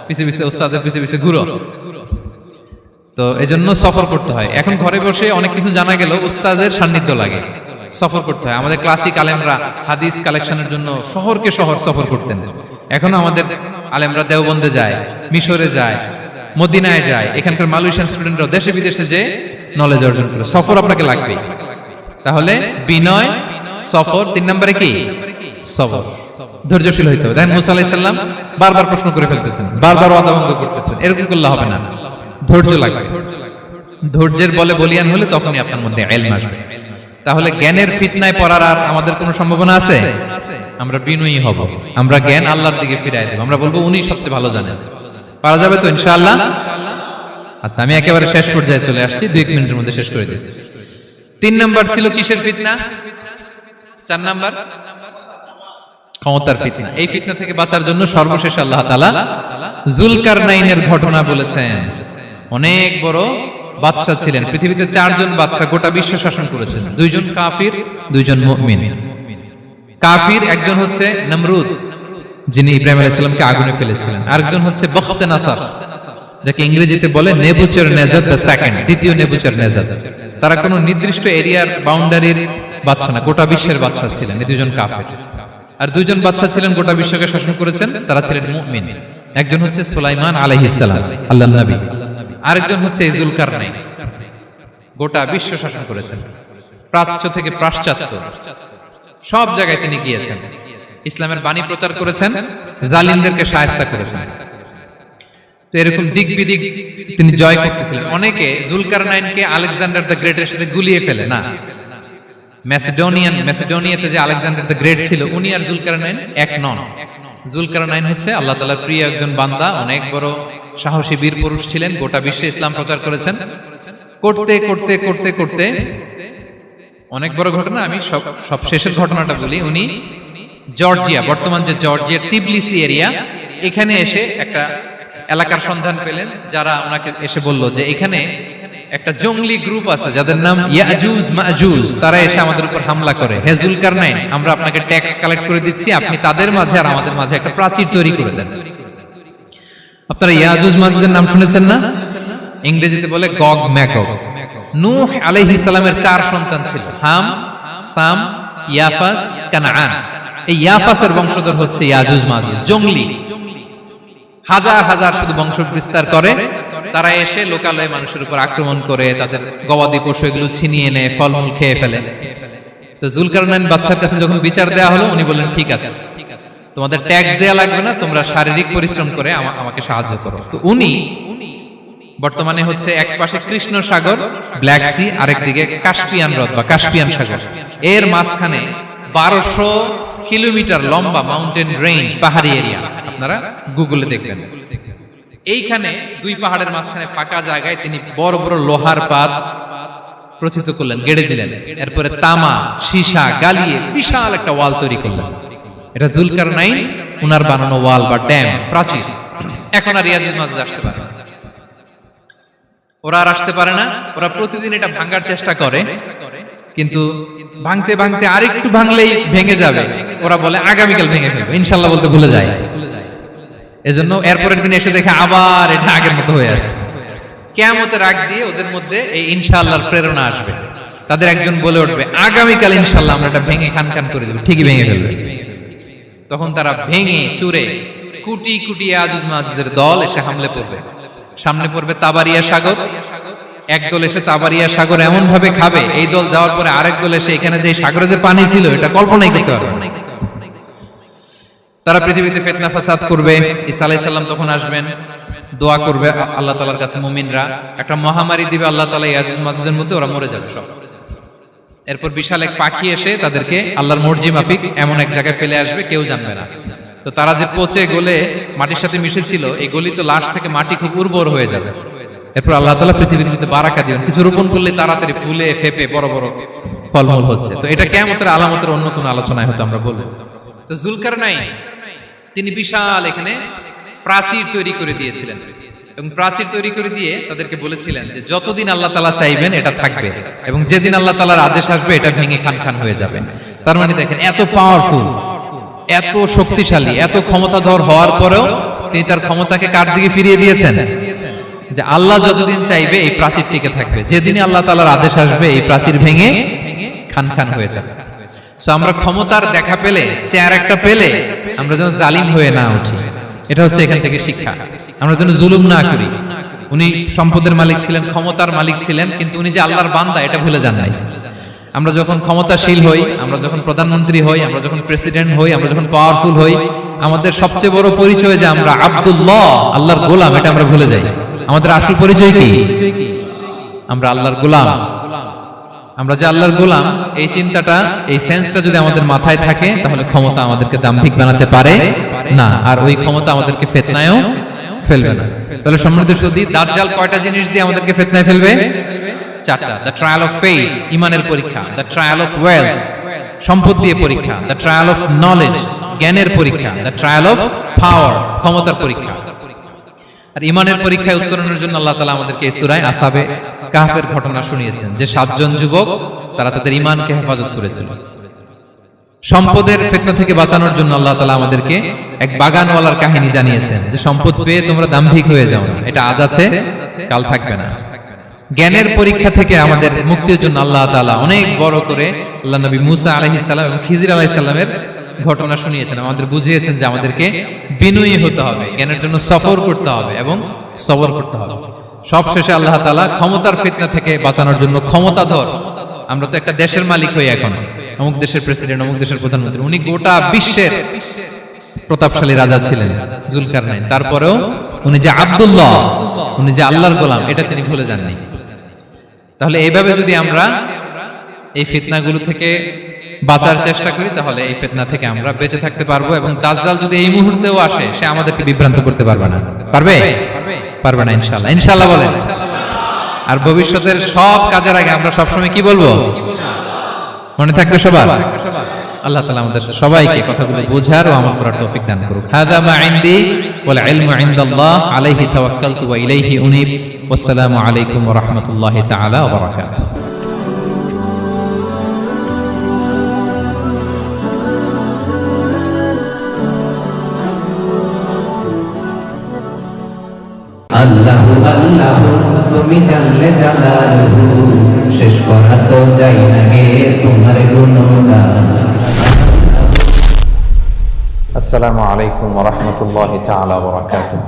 পিছে পিছে উস্তাদের পিছে পিছে ঘুরো। তো এজন্য সফর করতে হয়। এখন ঘরে বসে অনেক কিছু জানা গেল, উস্তাদের সান্নিধ্য লাগে, সফর করতে হয়। আমাদের ক্লাসিক আলেমরা হাদিস কালেকশনের জন্য শহরকে শহর সফর করতেন। এখনো আমাদের আলেমরা দেওবন্দে যায়, মিশরে যায়, মদিনায় যায়। এখানকার মালয়েশিয়ান স্টুডেন্টরা দেশে বিদেশে যে নলেজ অর্জন করে। সফর আপনাকে লাগবে। তাহলে বিনয়, সফর, 3 নম্বরে কি? সবর। ধৈর্যশীল হইতে হবে। দেখেন মুসা আলাইহিস সালাম বারবার প্রশ্ন করে ফেলতেছেন, বারবার ওয়াদা ভঙ্গ করতেছেন। এরকম করলে হবে না, ধৈর্য লাগবে। ধৈর্যের বলে বলিয়ান হলে তখনই আপনার মধ্যে ইলম আসবে। তাহলে জ্ঞানের ফিতনায় পড়ার আর আমাদের কোনো সম্ভাবনা আছে? আমরা বিনয়ী হব, আমরা জ্ঞান আল্লাহর দিকে ফিরাই দেব, আমরা বলবো উনি সবচেয়ে ভালো জানেন। পারা যাবে তো ইনশাআল্লাহ? আচ্ছা, আমি একেবারে শেষ পর্যায়ে চলে আসছি, 2 মিনিটের মধ্যে শেষ করে দিচ্ছি। 3 নাম্বার ছিল কিসের ফিতনা? 4 নাম্বার ক্ষমতার ফিতনা। এই ফিতনা থেকে বাঁচার জন্য সর্বশেষ আল্লাহ তাআলা যুলকারনাইনের ঘটনা বলেছেন। অনেক বড় বাদশা ছিলেন, পৃথিবীতে 4 জন বাদশা গোটা বিশ্ব শাসন করেছেন। 2 জন কাফির, 2 জন মুমিন। কাফির একজন হচ্ছে নমরুদ, যিনি ইব্রাহিম আলাইহিস সালামকে আগুনে ফেলেছিলেন। আরেকজন হচ্ছে বখতে নাসার, যাকে ইংরেজিতে বলে নেবুচারনেজার দ্য সেকেন্ড, দ্বিতীয় নেবুচারনেজার। তারা কোনো নির্দিষ্ট এরিয়ার বাউন্ডারির বাদশা না, গোটা বিশ্বের বাদশা ছিলেন। এই 2 জন কাফির। আর 2 জন বাদশা ছিলেন গোটা বিশ্বকে শাসন করেছেন, তারা ছিলেন মুমিন। একজন হচ্ছে সুলাইমান আলাইহিস সালাম, আল্লাহর নবী। আরেকজন হচ্ছে যুলকারনাইন, গোটা বিশ্ব শাসন করেছেন, প্রাচ্য থেকে পাশ্চাত্য সব জায়গায় তিনি গিয়েছেন, ইসলামের বাণী প্রচার করেছেন, জালিমদেরকে শায়েস্তা করেছেন। তো এরকম দিক বিদিক তিনি জয় করতেছিলেন। অনেকে যুলকারনাইনকে আলেকজান্ডার দ্য গ্রেটের সাথে গুলিয়ে ফেলে না। ম্যাসিডোনিয়াতে যে আলেকজান্ডার দ্য গ্রেট ছিল, উনি আর যুলকারনাইন এক নন। যুলকারনাইন হচ্ছে আল্লাহ তাআলার প্রিয় একজন বান্দা, অনেক বড় সাহসী বীর পুরুষ ছিলেন, গোটা বিশ্বে ইসলাম প্রচার করেছেন। করতে করতে করতে করতে অনেক বড় ঘটনা, আমি সব শেষের ঘটনাটা বলি। উনি জর্জিয়া, বর্তমান যে জর্জিয়ার তিবলিসি এরিয়া, এখানে এসে একটা এলাকার সন্ধান পেলেন, যারা ওনাকে এসে বলল যে এখানে একটা জঙ্গলি গ্রুপ আছে যাদের নাম ইয়াজুজ মাজুজ, তারা এসে আমাদের উপর হামলা করে। হে যুলকারনাইন, আমরা আপনাকে ট্যাক্স কালেক্ট করে দিচ্ছি, আপনি তাদের মাঝে আর আমাদের মাঝে একটা প্রাচীর তৈরি করে দেন। আপনারা ইয়াজুজ মাজুজের নাম শুনেছেন না? ইংরেজিতে বলে গগ ম্যাগগ। নূহ আলাইহিস সালামের 4 সন্তান ছিল, হাম, সাম, ইয়াফাস, কানাআন। এই ইয়াফাসের বংশধর হচ্ছে ইয়াজুজ মাজুজ, জঙ্গলি, হাজার হাজার শুধু বংশ বিস্তার করে। তারা এসে লোকালয়ে মানুষের উপর আক্রমণ করে, তাদের গবাদি পশু এগুলো ছিনিয়ে নেয়, ফলমূল খেয়ে ফেলে। তো যুলকারনাইন বাদশার কাছে যখন বিচার দেওয়া হলো, উনি বললেন ঠিক আছে, তোমাদের ট্যাক্স দেয়া লাগবে না, তোমরা শারীরিক পরিশ্রম করে আমাকে সাহায্য করো। তো উনি বর্তমানে হচ্ছে এক পাশে কৃষ্ণ সাগর, ব্ল্যাক সি, আরেকদিকে কাস্পিয়ান হ্রদ বা কাস্পিয়ান সাগর, এর মাঝখানে 1200 কিলোমিটার লম্বা মাউন্টেন রেঞ্জ, পাহাড়ি এরিয়া। আপনারা গুগলে দেখবেন। এইখানে 2 পাহাড়ের মাঝখানে ফাঁকা জায়গায় তিনি বড় বড় লোহার পাত প্রথিত করলেন, গেড়ে দিলেন। এরপরে তামা, সীসা গালিয়ে বিশাল একটা ওয়াল তৈরি করলেন। এটা যুলকারনাইন উনার বানানো ওয়াল বা ড্যাম, প্রাচীর। এখন আর ইয়াজুজ মাজুজ আসতে পারে না, ওরা আর আসতে পারে না। ওরা প্রতিদিন এটা ভাঙার চেষ্টা করে, কিন্তু ভাঙতে ভাঙতে আরেকটু ভাঙলেই ভেঙে যাবে। ওরা বলে আগামীকাল ভেঙে ফেলবে, ইনশাল্লাহ বলতে ভুলে যায়। এজন্য এরপরের দিন এসে দেখে আবার এটা আগের মতো হয়ে আসছে। কিয়ামতের আগ দিয়ে ওদের মধ্যে এই ইনশাআল্লাহর প্রেরণা আসবে। তাদের একজন বলে উঠবে আগামীকাল ইনশাআল্লাহ আমরা এটা ভেঙে খান খান করে দেব, ঠিকই ভেঙে ফেলবে। তখন তারা ভেঙে চুরে কোটি কোটি ইয়াজুজ মাজুজের দল এসে হামলে পড়বে। সামনে পড়বে তাবারিয়া সাগর, এক দল এসে তাবারিয়া সাগর এমন ভাবে খাবে, এই দল যাওয়ার পরে আরেক দল এসে এখানে যে সাগরে যে পানি ছিল এটা কল্পনাই করতে পারবে না। তারা পৃথিবীতে ফিতনা ফাসাদ করবে। ঈসা আলাইহিস সালাম তখন আসবেন, দোয়া করবে আল্লাহ তাআলার কাছে মুমিনরা, একটা মহামারী দিবে আল্লাহ তাআলা, ইয়াজুজ মাজুজের মধ্যে ওরা মরে যাবে সব। এরপর বিশাল এক পাখি এসে তাদেরকে আল্লাহর মর্জি মাফিক এমন এক জায়গায় ফেলে আসবে, কেউ জানবে না। তো তারা যে পচে গলে মাটির সাথে মিশেছিল, এই গলিত লাশ থেকে মাটি খুব উর্বর হয়ে যাবে। এরপর আল্লাহ তাআলা পৃথিবীর মধ্যে বারাকা দিবেন, কিছু রোপণ করলে তাড়াতাড়ি ফুলে ফেপে বড় বড় ফলমূল হচ্ছে। তো এটা কিয়ামতের আলামতের অন্য কোন আলোচনায় হয়তো আমরা বলবো। তো জুলকারনাইন তিনি বিশাল এখানে প্রাচীর তৈরি করে দিয়েছিলেন, এবং প্রাচীর তৈরি করে দিয়ে তাদেরকে বলেছিলেন যে যতদিন আল্লাহ তাআলা চাইবেন এটা থাকবে, এবং যেদিন আল্লাহ তাআলার আদেশ আসবে এটা ভেঙে খান খান হয়ে যাবে। তার মানে দেখেন, এত পাওয়ারফুল, এত শক্তিশালী, এত ক্ষমতাধর হওয়ার পরেও তিনি তার ক্ষমতাকে কার দিকে ফিরিয়ে দিয়েছেন? যে আল্লাহ যতদিন চাইবে এই প্রাচীর টিকে থাকবে, যেদিন আল্লাহ তাআলার আদেশ আসবে এই প্রাচীর ভেঙে খান খান হয়ে যাবে। সো আমরা ক্ষমতার দেখা পেলে, চেয়ার একটা পেলে আমরা যেন জালিম হয়ে না উঠি, এটা হচ্ছে এখান থেকে শিক্ষা। আমরা যেন জুলুম না করি। উনি সম্পদের মালিক ছিলেন, ক্ষমতার মালিক ছিলেন, কিন্তু উনি যে আল্লাহর বান্দা এটা ভুলে যান নাই। আমরা যখন ক্ষমতাশীল হই, আমরা যখন প্রধানমন্ত্রী হই, আমরা যখন প্রেসিডেন্ট হই, আমরা যখন পাওয়ারফুল হই, আমাদের সবচেয়ে বড় পরিচয় যে আমরা আব্দুল্লাহ, আল্লাহর গোলাম, এটা আমরা ভুলে যাই। আমাদের আসল পরিচয় কি? আমরা আল্লাহর গোলাম। আমরা যে আল্লাহর গোলাম, এই চিন্তাটা, এই সেন্সটা যদি আমাদের মাথায় থাকে, তাহলে ক্ষমতা আমাদেরকে দাম্ভিক বানাতে পারে না, আর ওই ক্ষমতা আমাদেরকে ফিতনায়ও ফেলবে না। তাহলে সম্মানিত সুধী, দাজ্জাল কয়টা জিনিস দিয়ে আমাদেরকে ফিতনায় ফেলবে? চারটা। দ্য ট্রায়াল অফ ফেইথ, ইমানের পরীক্ষা; দ্য ট্রায়াল অফ ওয়েলথ, সম্পদ দিয়ে পরীক্ষা; দ্য ট্রায়াল অফ নলেজ, জ্ঞানের পরীক্ষা; দ্য ট্রায়াল অফ পাওয়ার, ক্ষমতার পরীক্ষা। আর ইমানের পরীক্ষায় উত্তরণের জন্য আল্লাহ তাআলা আমাদেরকে এই সূরায় আসহাবে কাহফের ঘটনা শুনিয়েছেন, যে 7 জন যুবক তারা তাদের ঈমানকে হেফাজত করেছিল। সম্পদের ফিতনা থেকে বাঁচানোর জন্য আল্লাহ তাআলা আমাদেরকে এক বাগানওয়ালার কাহিনী জানিয়েছেন, যে সম্পদ পেয়ে তোমরা দাম্ভিক হয়ে যাও না, এটা আজ আছে কাল থাকবে না। জ্ঞানের পরীক্ষা থেকে আমাদের মুক্তির জন্য আল্লাহ তাআলা অনেক বড় করে আল্লাহ নবী মুসা আলাইহিস সালাম এবং খিজির আলাইহিস সালামের ঘটনা শুনিয়েছেন, আমাদের বুঝিয়েছেন যে আমাদেরকে বিনয়ী হতে হবে, জ্ঞানের জন্য সফর করতে হবে এবং সবর করতে হবে। সবশেষে আল্লাহ তাআলা ক্ষমতার ফিতনা থেকে বাঁচানোর জন্য ক্ষমতাধর, আমরা তো একটা দেশের মালিক হই এখন, অমুক দেশের প্রেসিডেন্ট, অমুক দেশের প্রধানমন্ত্রী, উনি গোটা বিশ্বের প্রতাপশালী রাজা ছিলেন জুলকারনাইন। তারপরেও উনি যে আব্দুল্লাহ, উনি যে আল্লাহর গোলাম, এটা তিনি ভুলে যাননি। তাহলে এইভাবে যদি আমরা এই ফিতনাগুলো থেকে বাঁচার চেষ্টা করি, তাহলে এই ফিতনা থেকে আমরা বেঁচে থাকতে পারবো, এবং দাজ্জাল যদি এই মুহূর্তেও আসে, সে আমাদেরকে বিভ্রান্ত করতে পারবে না। পারবে? পারবে না ইনশাআল্লাহ। ইনশাআল্লাহ বলেন। আর ভবিষ্যতের সব কাজের আগে আমরা সবসময় কি বলবো? মনে থাকবে সবার? আল্লাহ তাআলা আমাদের সবাইকে কথাগুলো বোঝার ও আমল করার তৌফিক দান করুক। হাযা মা ইনদি ওয়াল ইলমু ইনদাল্লাহ আলাইহি তাওয়াক্কালতু ওয়া ইলাইহি উনীব। ওয়াসসালামু আলাইকুম ওয়া রাহমাতুল্লাহি তাআলা ওয়া বারাকাতুহু। আল্লাহু আল্লাহু তুমি জানলে জালালহু, শেষ করা তো যাই না গে তোমার গুণগান। আসসালামু আলাইকুম ওয়া রাহমাতুল্লাহি তাআলা ওয়া বারাকাতুহু।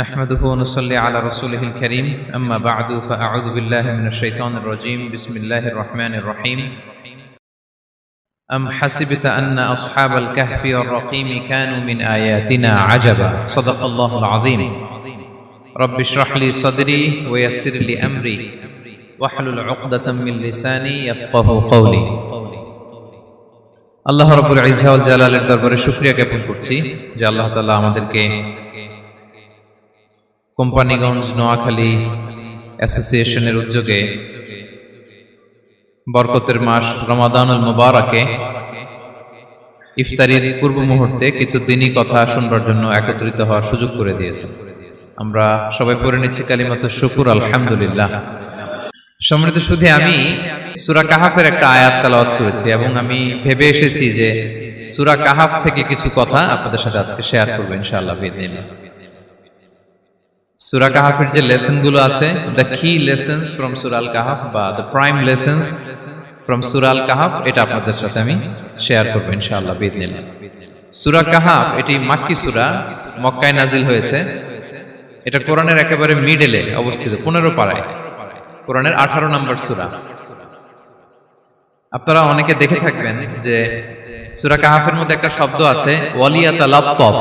نحمده ونصلي على رسوله الكريم أما بعد فأعوذ بالله من الشيطان الرجيم بسم الله الرحمن الرحيم أم حسبت أن أصحاب الكهف والرقيم كانوا من آياتنا عجبا صدق الله العظيم رب اشرح لي صدري ويسر لي أمري واحلل عقدة من لساني يفقه قولي আল্লাহ রাব্বুল ইজ্জা ওয়াল জালালের দরবারে শুকরিয়া জ্ঞাপন করছি যে আল্লাহ তাআলা আমাদেরকে কোম্পানিগঞ্জ নোয়াখালী অ্যাসোসিয়েশনের উদ্যোগে বরকতের মাস রমাদানুল মুবারাকে ইফতারির পূর্ব মুহূর্তে কিছু দিনী কথা শুনবার জন্য একত্রিত হওয়ার সুযোগ করে দিয়েছেন। আমরা সবাই পড়ে নিচ্ছি কালিমাতুশ শুকর, আলহামদুলিল্লাহ। সম্মানিত সুধী, আমি সূরা কাহাফের একটা আয়াত তেলাওয়াত করেছি এবং আমি ভেবে এসেছি যে সূরা কাহাফ থেকে কিছু কথা আপনাদের সাথে আজকে শেয়ার করব ইনশাআল্লাহ বিইذنিল্লাহ। সূরা কাহাফের যে লেসন গুলো আছে, দ্য কি লেসনস ফ্রম সূরা আল কাহাফ বা দ্য প্রাইম লেসনস ফ্রম সূরা আল কাহাফ, এটা আপনাদের সাথে আমি শেয়ার করব ইনশাআল্লাহ বিইذنিল্লাহ। সূরা কাহাফ এটি মাক্কি সূরা, মক্কায় নাজিল হয়েছে এটা কোরআনের একেবারে মিডলে অবস্থিত, 15 পারায়, কোরআনের 18 নম্বর সূরা। আপনারা অনেকে দেখে থাকবেন যে সূরা কাহাফের মধ্যে একটা শব্দ আছে ওয়ালিয়াতালাত্তাফ।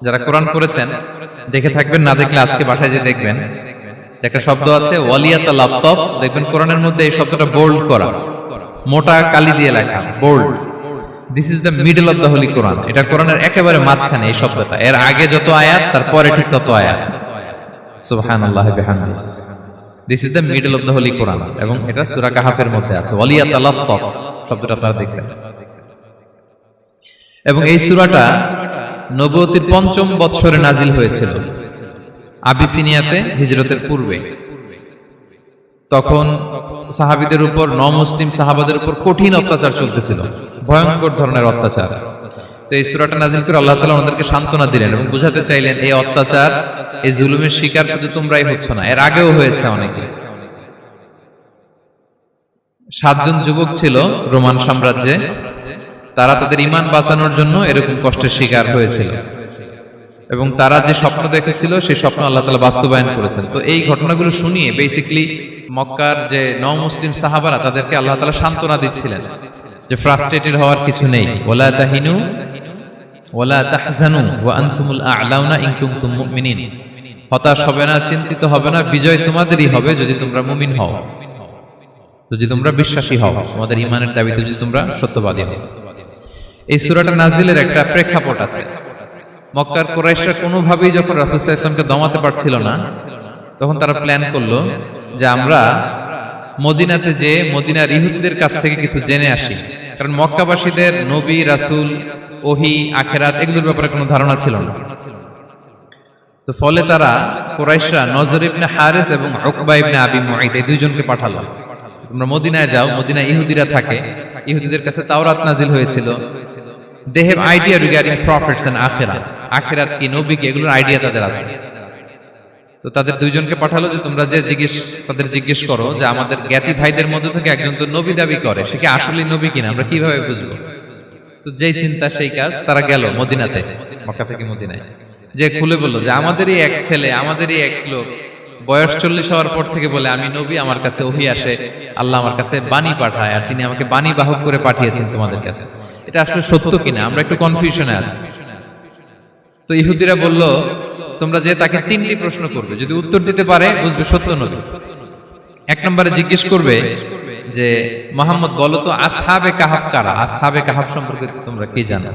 যারা কোরআন পড়েছেন দেখে থাকবেন, না দেখলে আজকে বাসায় যে দেখবেন একটা শব্দ আছে ওয়ালিয়াতালাত্তাফ। দেখবেন কোরআনের মধ্যে এই শব্দটা বোল্ড করা, মোটা কালি দিয়ে লেখা, bold. This is the middle of the holy Quran. এটা কোরআনের একেবারে মাঝখানে এই শব্দটা। এর আগে যত আয়াত তার পরে ঠিক তত আয়াত। সুবহানাল্লাহি বিহামদিহি। This is the middle of the holy Quran, এবং এটা সূরা কাহাফের মধ্যে আছে ওয়ালিয়াতালাত্তাফ শব্দটা আপনারা দেখবেন। এবং এই সূরাটা নবুয়তির ৫ম বৎসরে নাজিল হয়েছিল, আবিসিনিয়াতে হিজরতের পূর্বে। তখন সাহাবীদের উপর, নমুসলিম সাহাবাদের উপর কঠিন অত্যাচার চলতেছিল, ভয়ঙ্কর ধরনের অত্যাচার। তো এই সূরাটা নাজিল করে আল্লাহ তাআলা ওনাদেরকে সান্ত্বনা দিলেন এবং বুঝাতে চাইলেন এই অত্যাচার, এই জুলুমের শিকার শুধু তোমরাই হচ্ছ না, এর আগেও হয়েছে অনেকে। 7 জন যুবক ছিল রোমান সাম্রাজ্যে, তারা তাদের ঈমান বাঁচানোর জন্য এরকম কষ্টের শিকার হয়েছিল, এবং তারা যে স্বপ্ন দেখেছিল সেই স্বপ্ন আল্লাহ তাআলা বাস্তবায়ন করেছেন। তো এই ঘটনাগুলো শুনিয়ে বেসিক্যালি মক্কার যে নও-মুসলিম সাহাবারা তাদেরকে আল্লাহ তাআলা সান্ত্বনা দিচ্ছিলেন যে ফ্রাস্ট্রেটেড হওয়ার কিছু নেই। ওয়ালা তাহিনু ওয়ালা তাহজানু ওয়া আনতুমুল আ'লাউনা ইন কুনতুম মুমিনিন। হতাশ হবে না, চিন্তিত হবে না, বিজয় তোমাদেরই হবে যদি তোমরা মুমিন হও, যদি তোমরা বিশ্বাসী হও, তোমাদের ঈমানের দাবিতে যদি তোমরা সত্যবাদী হও। এই সূরাটা নাজিলের একটা প্রেক্ষাপট আছে। মক্কার কুরাইশরা কোনোভাবেই যখন রাসূল সাল্লাল্লাহু আলাইহি ওয়াসাল্লামকে দমাতে পারছিল না, তখন তারা প্ল্যান করলো যে আমরা মদিনাতে যে মদিনার ইহুদিদের কাছ থেকে কিছু জেনে আসি। কারণ মক্কাবাসীদের নবী, রাসূল, ওহী, আখিরাত এগুলোর ব্যাপারে কোনো ধারণা ছিল না। তো ফলে তারা কুরাইশরা নজর ইবনে হারিস এবং উকবা ইবনে আবি মুঈত এই দুইজনকে পাঠালো, তোমরা মদিনায় যাও, মদিনায় ইহুদিরা থাকে, ইহুদিদের কাছে তাওরাত নাজিল হয়েছিল। They have idea regarding prophets and আখিরাত, আখিরাত কি, নবী কি, এগুলোর আইডিয়া তাদের আছে। তো তাদের দুইজনকে পাঠালো যে তোমরা যে তাদের জিজ্ঞেস করো যে আমাদের জ্ঞাতি ভাইদের মধ্যে থেকে একজন তো নবী দাবি করে, সে কি আসলে নবী কিনা, আমরা কিভাবে বুঝবো? তো যেই চিন্তা সেই কাজ, তারা গেল মদিনাতে, মক্কা থেকে মদিনায়, যে খুলে বললো যে আমাদেরই এক ছেলে, আমাদেরই এক লোক বয়স 40 হওয়ার পর থেকে বলে আমি নবী, আমার কাছে ওহী আসে, আল্লাহ আমার কাছে বাণী পাঠায়, আর তিনি আমাকে বাণী বাহক করে পাঠিয়েছেন তোমাদের কাছে। এটা আসলে সত্য কিনা, আমরা একটু কনফিউশনে আছি। তো ইহুদিরা বলল তোমরা যে তাকে 3টি প্রশ্ন করবে, যদি উত্তর দিতে পারে বুঝবে সত্য নবী। 1 নম্বরে জিজ্ঞেস করবে যে মুহাম্মদ বলো তো আসহাবে কাহাফ কারা, আসহাবে কাহাফ সম্পর্কে তোমরা কি জানো?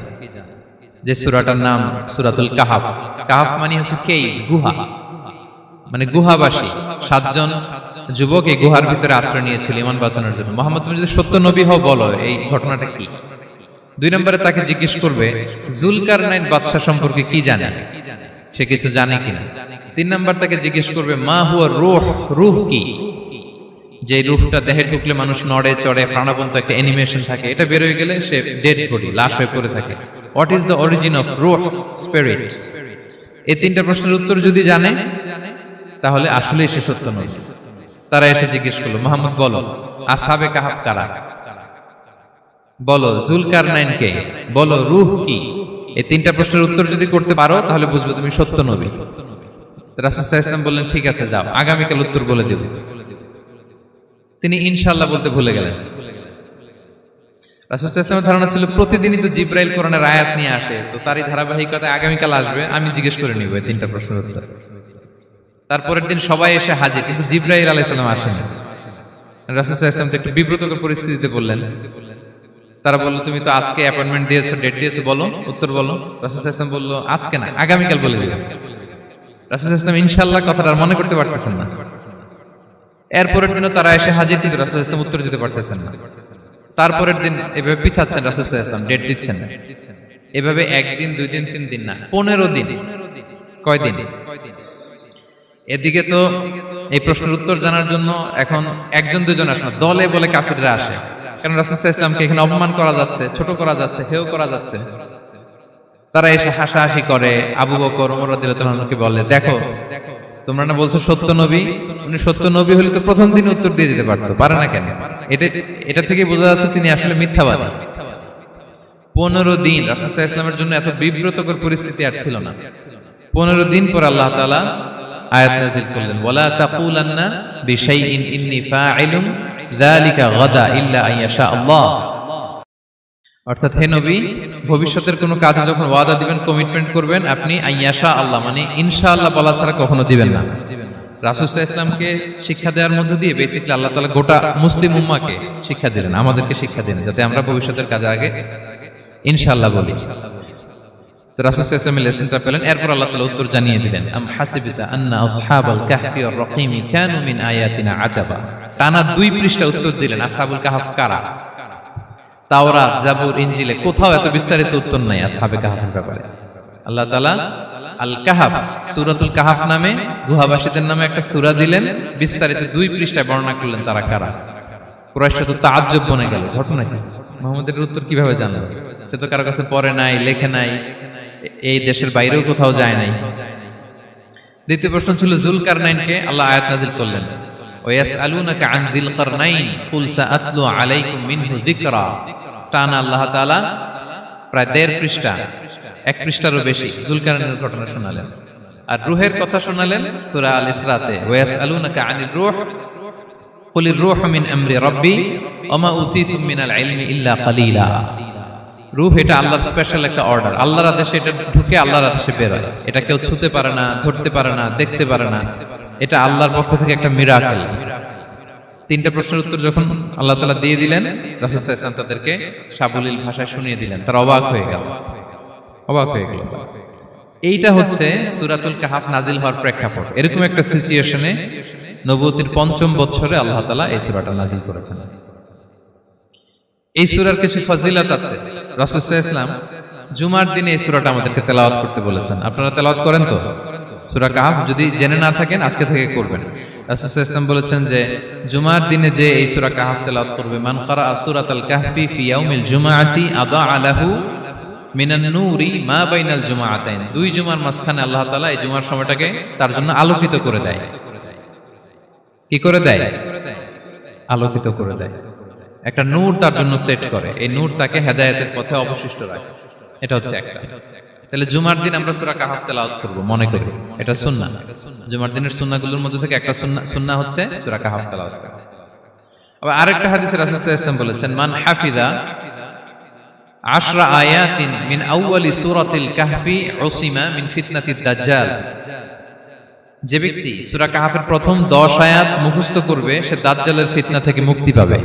যে সূরাটার নাম সূরাতুল কাহাফ। কাহাফ মানে হচ্ছে কেই, গুহা, মানে গুহাবাসী। 7 জন যুবক এই গুহার ভিতরে আশ্রয় নিয়েছিল ঈমান বাঁচানোর জন্য। মুহাম্মদ তুমি যদি সত্য নবী হও বলো এই ঘটনাটা কি। 2 নম্বরে তাকে জিজ্ঞেস করবে জুলকারনাইন বাদশা সম্পর্কে কি জানে, সে কিছু জানে কিনা। 3 নম্বর তাকে জিজ্ঞেস করবে মা হুয়া রূহ, রূহ কি, যে রূহটা দেহে ঢুকলে মানুষ নড়ে চড়ে, প্রাণবন্ত একটা অ্যানিমেশন থাকে, এটা বের হয়ে গেলে সে ডেড বডি, লাশ হয়ে পড়ে থাকে। What is the origin of রূহ, স্পিরিট। এই 3টা প্রশ্নের উত্তর যদি জানে তাহলে আসলেই সে সত্য নয়। তারা এসে জিজ্ঞেস করলো মুহাম্মদ বলো আসহাবে কাহাফ কারা, বলো জুলকারনাইন কে, বলো রূহ কি। এই 3টা প্রশ্নের উত্তর যদি করতে পারো তাহলে বুঝবে তুমি সত্য নবী। রাসূল সাল্লাল্লাহু আলাইহি ওয়াসাল্লাম বললেন ঠিক আছে যাও, আগামীকাল উত্তর বলে দেব। তিনি ইনশাআল্লাহ বলতে ভুলে গেলেন। রাসূল সাল্লাল্লাহু আলাইহি ওয়াসাল্লামের ধারণা ছিল প্রতিদিনই তো জিবরাইল কোরআনের আয়াত নিয়ে আসে, তো তারই ধারাবাহিকতায় আগামীকাল আসবে, আমি জিজ্ঞেস করে নিব এই 3টা প্রশ্নের উত্তর। তারপরের দিন সবাই এসে হাজির, কিন্তু জিবরাইল আলাইহিস সালাম আসেনি। রাসূল সাল্লাল্লাহু আলাইহি ওয়াসাল্লাম একটু বিব্রতকর পরিস্থিতিতে বললেন। তারা বলল তুমি তো আজকে অ্যাপয়েন্টমেন্ট দিয়েছো, ডেট দিয়েছো, বলো উত্তর বলো। রাসূল সাল্লাল্লাহু আলাইহি ওয়াসাল্লাম বলল আজকে না, আগামীকাল বলে দিলাম। রাসূল সাল্লাল্লাহু আলাইহি ওয়াসাল্লাম ইনশাআল্লাহ কথাটা আর মনে করতে পারতেছেন না। এরপরের দিনও তারা এসে হাজির, কিন্তু রাসূল সাল্লাল্লাহু আলাইহি ওয়াসাল্লাম উত্তর দিতে পারতেছেন না। তারপরের দিন এভাবে পিছাচ্ছেন, রাসূল সাল্লাল্লাহু আলাইহি ওয়াসাল্লাম ডেট দিচ্ছেন না। এভাবে 1 দিন 2 দিন 3 দিন না, 15 দিন। কয় দিন? এদিকে তো এই প্রশ্নের উত্তর জানার জন্য এখন 1 2 জন আসে না, দলে বলে কাফিররা আসে। কারণ রাসূল সাল্লাল্লাহু আলাইহি ওয়াসাল্লামকে এখানে অপমান করা যাচ্ছে, ছোট করা যাচ্ছে, হেয় করা যাচ্ছে। তারা এসে হাসাহাসি করে। আবু বকর, ওমর রাদিয়াল্লাহু আনহুকে বলে দেখো তোমরা না বলছো সত্য নবী, উনি সত্য নবী হলে তো প্রথম দিন উত্তর দিয়ে দিতে পারতো, পারে না কেন? এটা থেকে বোঝা যাচ্ছে তিনি আসলে মিথ্যাবাদী। 15 দিন রাসূল সাল্লাল্লাহু আলাইহি ওয়াসাল্লামের জন্য এত বিব্রতকর পরিস্থিতি আর ছিল না। 15 দিন পর আল্লাহ তাআলা আয়াত নাযিল করলেন, ওয়ালা তাকুলান্না বিশাইইন ইন্নী ফাইলুন যালিকা গাদা ইল্লা আইয়াশা আল্লাহ। অর্থাৎ হে নবী, ভবিষ্যতের কোনো কাজে যখন ওয়াদা দিবেন, কমিটমেন্ট করবেন, আপনি আইয়াশা আল্লাহ মানে ইনশাআল্লাহ বলা ছাড়া কখনো দিবেন না। রাসূল সাল্লাল্লাহু আলাইহি ওয়াসাল্লামকে শিক্ষা দেওয়ার মধ্য দিয়ে বেসিক্যালি আল্লাহ তাআলা গোটা মুসলিম উম্মাহকে শিক্ষা দিলেন, আমাদেরকে শিক্ষা দিলেন, যাতে আমরা ভবিষ্যতের কাজে আগে ইনশাআল্লাহ বলি। তো রাসূল সাল্লাল্লাহু আলাইহি ওয়াসাল্লাম লেসনটা পেলেন, এরপর আল্লাহ তাআলা উত্তর জানিয়ে দিলেন, আম হাসিবতা আন্না আসহাবাল কাহফি ওয়ার রহিম কানু মিন আয়াতিনা আজাবা। টানা 2 পৃষ্ঠা উত্তর দিলেন আসহাবুল কাহফ কারা। তাওরাত, জাবুর, ইনজিলে কোথাও এত বিস্তারিত উত্তর নাই আসহাবে কাহফের ব্যাপারে। আল্লাহ তাআলা আল কাহফ, সূরাতুল কাহফ নামে গুহাবাসীদের নামে একটা সূরা দিলেন, বিস্তারিত 2 পৃষ্ঠায় বর্ণনা করলেন তারা কারা। কুরাইশরা তো তাআজ্জুব বনে গেল, ঘটনা কি, মুহাম্মদের উত্তর কিভাবে জানলো? সে তো কারো কাছে পড়ে নাই, লেখে নাই, এই দেশের বাইরেও কোথাও যায় নাই। দ্বিতীয় প্রশ্ন ছিল যুলকারনাইনকে আল্লাহ আয়াত নাযিল করলেন, ওয়াসআলুনাকা আন যিলকারনাইন কুল সাআতলু আলাইকুম মিনহু যিকরা। টানা আল্লাহ তাআলা প্রায় 1.5 পৃষ্ঠা, 1 পৃষ্ঠারও বেশি যুলকারনাইনের ঘটনা শোনালেন। আর রূহের কথা শোনালেন সূরা আল ইসরাতে, ওয়াসআলুনাকা আনির রূহ কুলির রূহু মিন আমরি রাব্বি ওয়া মা উতীতুম মিনাল ইলমি ইল্লা কালিলা। রূহ এটা আল্লাহর স্পেশাল একটা অর্ডার, আল্লাহর আদেশে এটা ঢুকে আল্লাহর আদেশে বের হয়, এটা কেউ ছুঁতে পারে না, ধরতে পারে না, দেখতে পারে না, এটা আল্লাহর পক্ষ থেকে একটা মিরাকেল। 3টা প্রশ্নের উত্তর যখন আল্লাহ তাআলা দিয়ে দিলেন, রাসূল সাল্লাল্লাহু আলাইহি ওয়াসাল্লাম তাদেরকে সাবলীল ভাষায় শুনিয়ে দিলেন, তারা অবাক হয়ে গেল। এইটা হচ্ছে সূরাতুল কাহফ নাজিল হওয়ার প্রেক্ষাপট। এরকম একটা সিচুয়েশনে নবুয়তির 5ম বছরে আল্লাহ তাআলা এই সূরাটা নাজিল করেছেন। এই সূরার কিছু ফজিলত আছে। রাসূল সাল্লাল্লাহু আলাইহি ওয়াসাল্লাম জুমার দিনে এই সূরাটা আমাদেরকে তেলাওয়াত করতে বলেছেন। আপনারা তেলাওয়াত করেন তো? সূরা কাহফ যদি জেনে না থাকেন আজকে থেকে করবেন। রাসূল সাল্লাল্লাহু আলাইহি ওয়াসাল্লাম বলেছেন যে জুমার দিনে যে এই সূরা কাহফ তেলাওয়াত করবে, মান ক্বারা সূরাতাল কাহফি ফি ইয়াউমিল জুমআতি আদাআ লাহু মিনান নূরি মা বাইনাল জুমআতাইন। 2 জুমার মাঝখানে আল্লাহ তাআলা এই জুমার সময়টাকে তার জন্য আলোকিত করে দেয়। কি করে দেয়? আলোকিত করে দেয়। একটা নূর তার জন্য সেট করে, এই নূর তাকে হেদায়েতের পথে অবশিষ্ট রাখে। এটা হচ্ছে একটা। তাহলে জুমার দিন আমরা সূরা কাহফ তেলাওয়াত করব, মনে করি এটা সুন্নাহ। জুমার দিনের সুন্নাহগুলোর মধ্যে থেকে একটা সুন্নাহ হচ্ছে সূরা কাহফ তেলাওয়াত করা। আবার আরেকটা হাদিসে রাসূল সাল্লাল্লাহু আলাইহি ওয়াসাল্লাম বলেছেন, মান হাফিযা 10 আয়াতিন মিন আউয়ালি সূরাতিল কাহফি উসিমা মিন ফিতনাতিদ দাজ্জাল। যে ব্যক্তি সূরা কাহফের প্রথম 10 আয়াত মুখস্থ করবে, সে দাজ্জালের ফিতনা থেকে মুক্তি পাবে।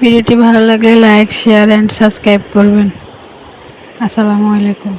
ভিডিওটি ভালো লাগলে লাইক, শেয়ার এন্ড সাবস্ক্রাইব করবেন। আসসালামু আলাইকুম।